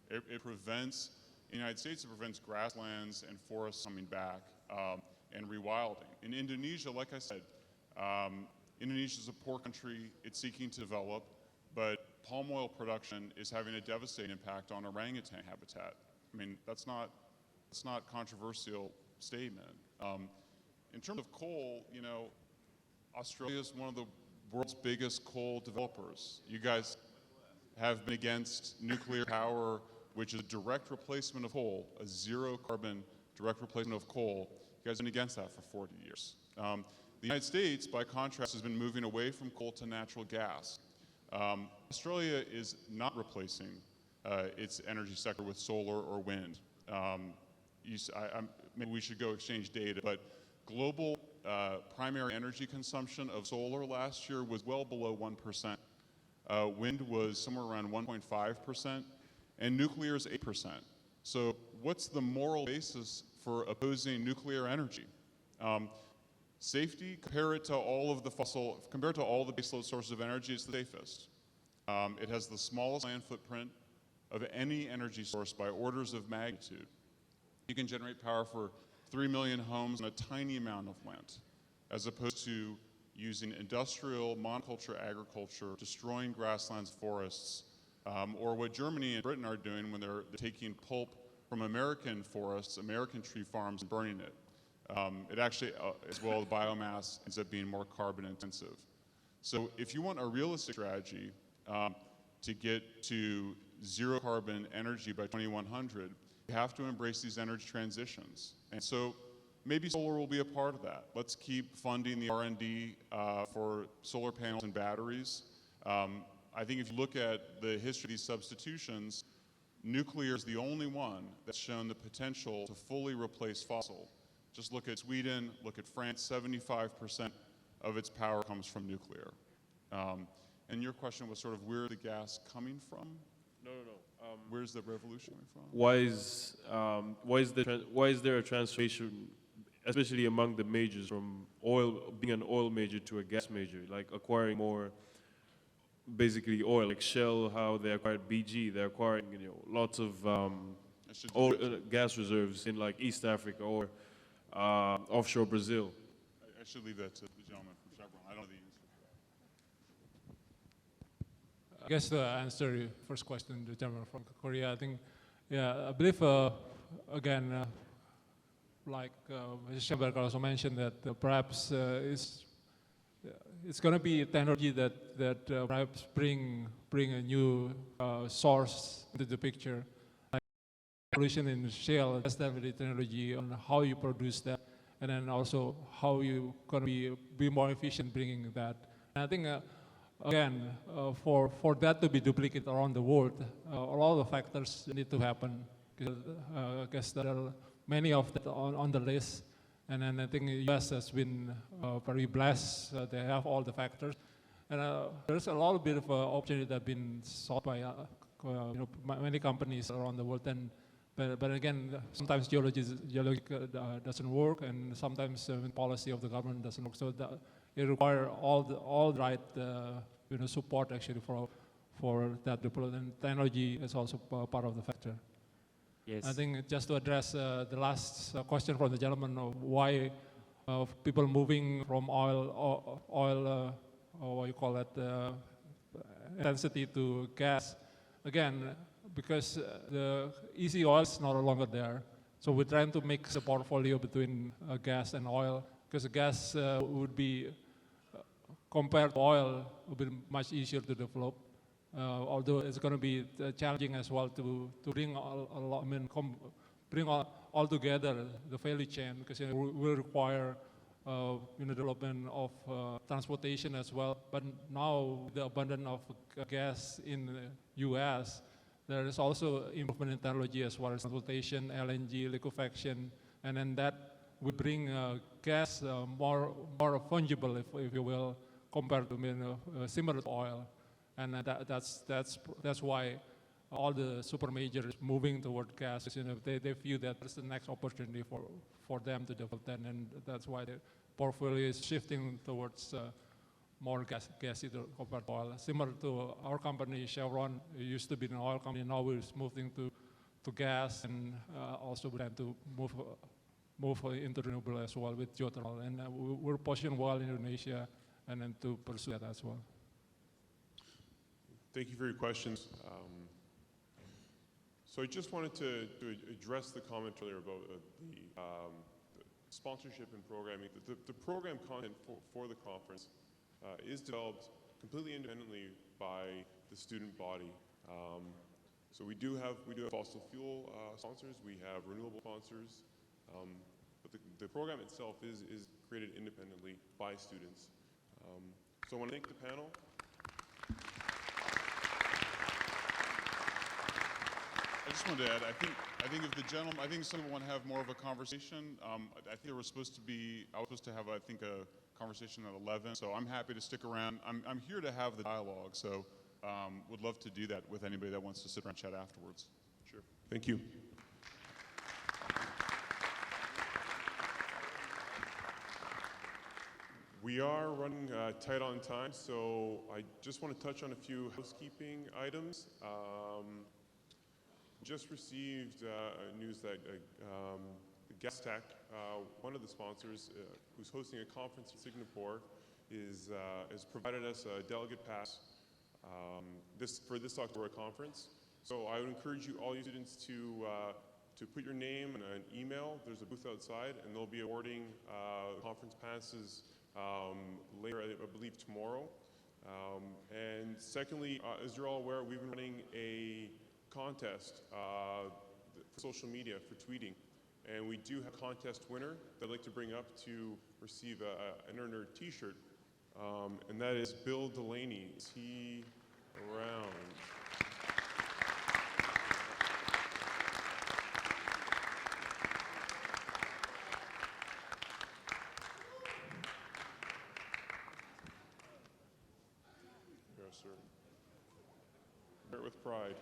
It prevents, in the United States, it prevents grasslands and forests coming back and rewilding. In Indonesia, like I said, Indonesia is a poor country, it's seeking to develop, but palm oil production is having a devastating impact on orangutan habitat. I mean, that's not controversial statement. In terms of coal, Australia is one of the world's biggest coal developers. You guys have been against nuclear power, which is a direct replacement of coal, a zero carbon direct replacement of coal. You guys have been against that for 40 years. The United States, by contrast, has been moving away from coal to natural gas. Australia is not replacing its energy sector with solar or wind. Maybe we should go exchange data, but global primary energy consumption of solar last year was well below 1%. Wind was somewhere around 1.5%, and nuclear is 8%. So what's the moral basis for opposing nuclear energy? Safety, compared to all the baseload sources of energy, it's the safest. It has the smallest land footprint of any energy source by orders of magnitude. You can generate power for 3 million homes on a tiny amount of land, as opposed to using industrial monoculture agriculture, destroying grasslands, forests, or what Germany and Britain are doing when they're taking pulp from American forests, American tree farms, and burning it. It actually, as well, the biomass ends up being more carbon intensive. So if you want a realistic strategy to get to zero carbon energy by 2100, you have to embrace these energy transitions. And so maybe solar will be a part of that. Let's keep funding the R&D for solar panels and batteries. I think if you look at the history of these substitutions, nuclear is the only one that's shown the potential to fully replace fossil. Just look at Sweden, look at France, 75% of its power comes from nuclear. And your question was sort of where the gas coming from? No. Where's the revolution coming from? Why is there a transformation, especially among the majors, from being an oil major to a gas major, like acquiring more, basically oil, like Shell, how they acquired BG, they're acquiring lots of gas reserves in like East Africa or offshore Brazil. I should leave that to the gentleman from Chevron. I don't know the answer to that. I guess to answer your first question, the gentleman from Korea, I think, I believe, again, like Mr. Schemberg also mentioned, that perhaps it's going to be a technology that perhaps bring a new source into the picture. Like pollution in shale, that's definitely technology on how you produce that, and then also how you going to be more efficient bringing that. And I think, again, for that to be duplicated around the world, a lot of factors need to happen. I guess there are many of that on the list. And then I think the US has been very blessed. They have all the factors. And there's a lot of bit of opportunity that have been sought by many companies around the world. But again, sometimes geology doesn't work, and sometimes policy of the government doesn't work. So it requires all the right support actually for that development. Technology is also part of the factor. Yes. I think just to address the last question from the gentleman of why people moving from oil or what you call it, intensity to gas, again, because the easy oil is no longer there. So we're trying to mix a portfolio between gas and oil, because gas would be, compared to oil, would be much easier to develop. Although it's going to be challenging as well to bring bring all together the value chain, because it will require development of transportation as well. But now the abundance of gas in the U.S., there is also improvement in technology as well as transportation, LNG, liquefaction, and then that will bring gas more fungible, if you will, compared to similar to oil. And that's why all the super majors moving toward gas. They feel that that's the next opportunity for them to develop that, and that's why the portfolio is shifting towards more gas compared to oil. Similar to our company, Chevron, it used to be an oil company. Now we're moving to gas, and also plan to move into renewable as well with geothermal. And we're positioned well in Indonesia, and then to pursue that as well. Thank you for your questions. So I just wanted to address the comment earlier about the sponsorship and programming. The program content for the conference is developed completely independently by the student body. So we do have fossil fuel sponsors, we have renewable sponsors, but the program itself is created independently by students. So I want to thank the panel. I just wanted to add, I think if the gentleman, I think someone want to have more of a conversation. I think I was supposed to have, I think, a conversation at 11, so I'm happy to stick around. I'm here to have the dialogue, so would love to do that with anybody that wants to sit around and chat afterwards. Sure. Thank you. We are running tight on time, so I just want to touch on a few housekeeping items. Just received news that Gastech, one of the sponsors who's hosting a conference in Singapore, has provided us a delegate pass for this October conference. So I would encourage you, all you students, to put your name and an email. There's a booth outside, and they'll be awarding conference passes later, I believe tomorrow. And secondly, as you're all aware, we've been running a contest for social media, for tweeting. And we do have a contest winner that I'd like to bring up to receive an earner t-shirt. And that is Bill Delaney. Is he around? Yes, sir. Wear it with pride.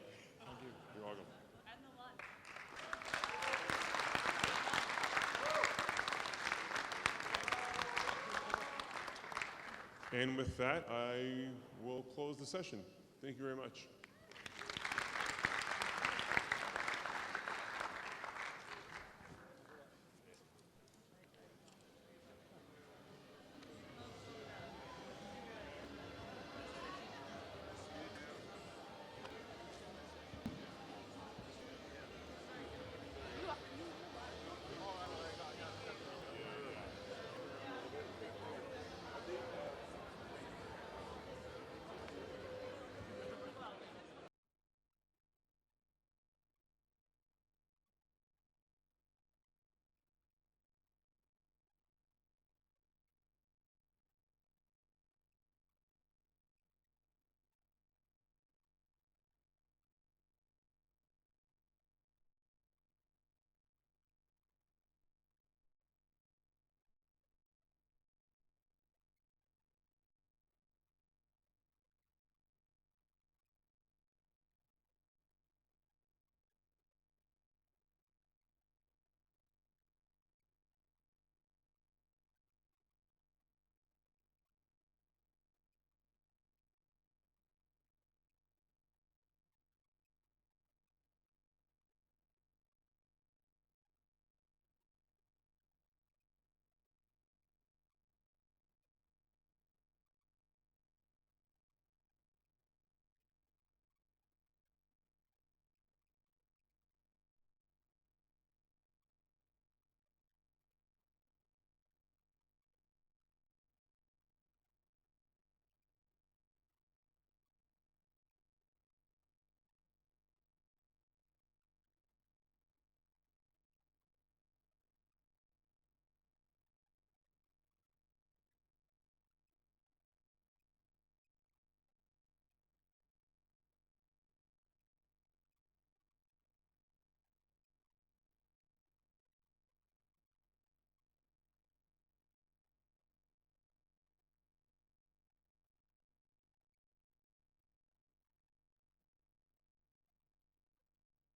Thank you. You're welcome. And with that, I will close the session. Thank you very much.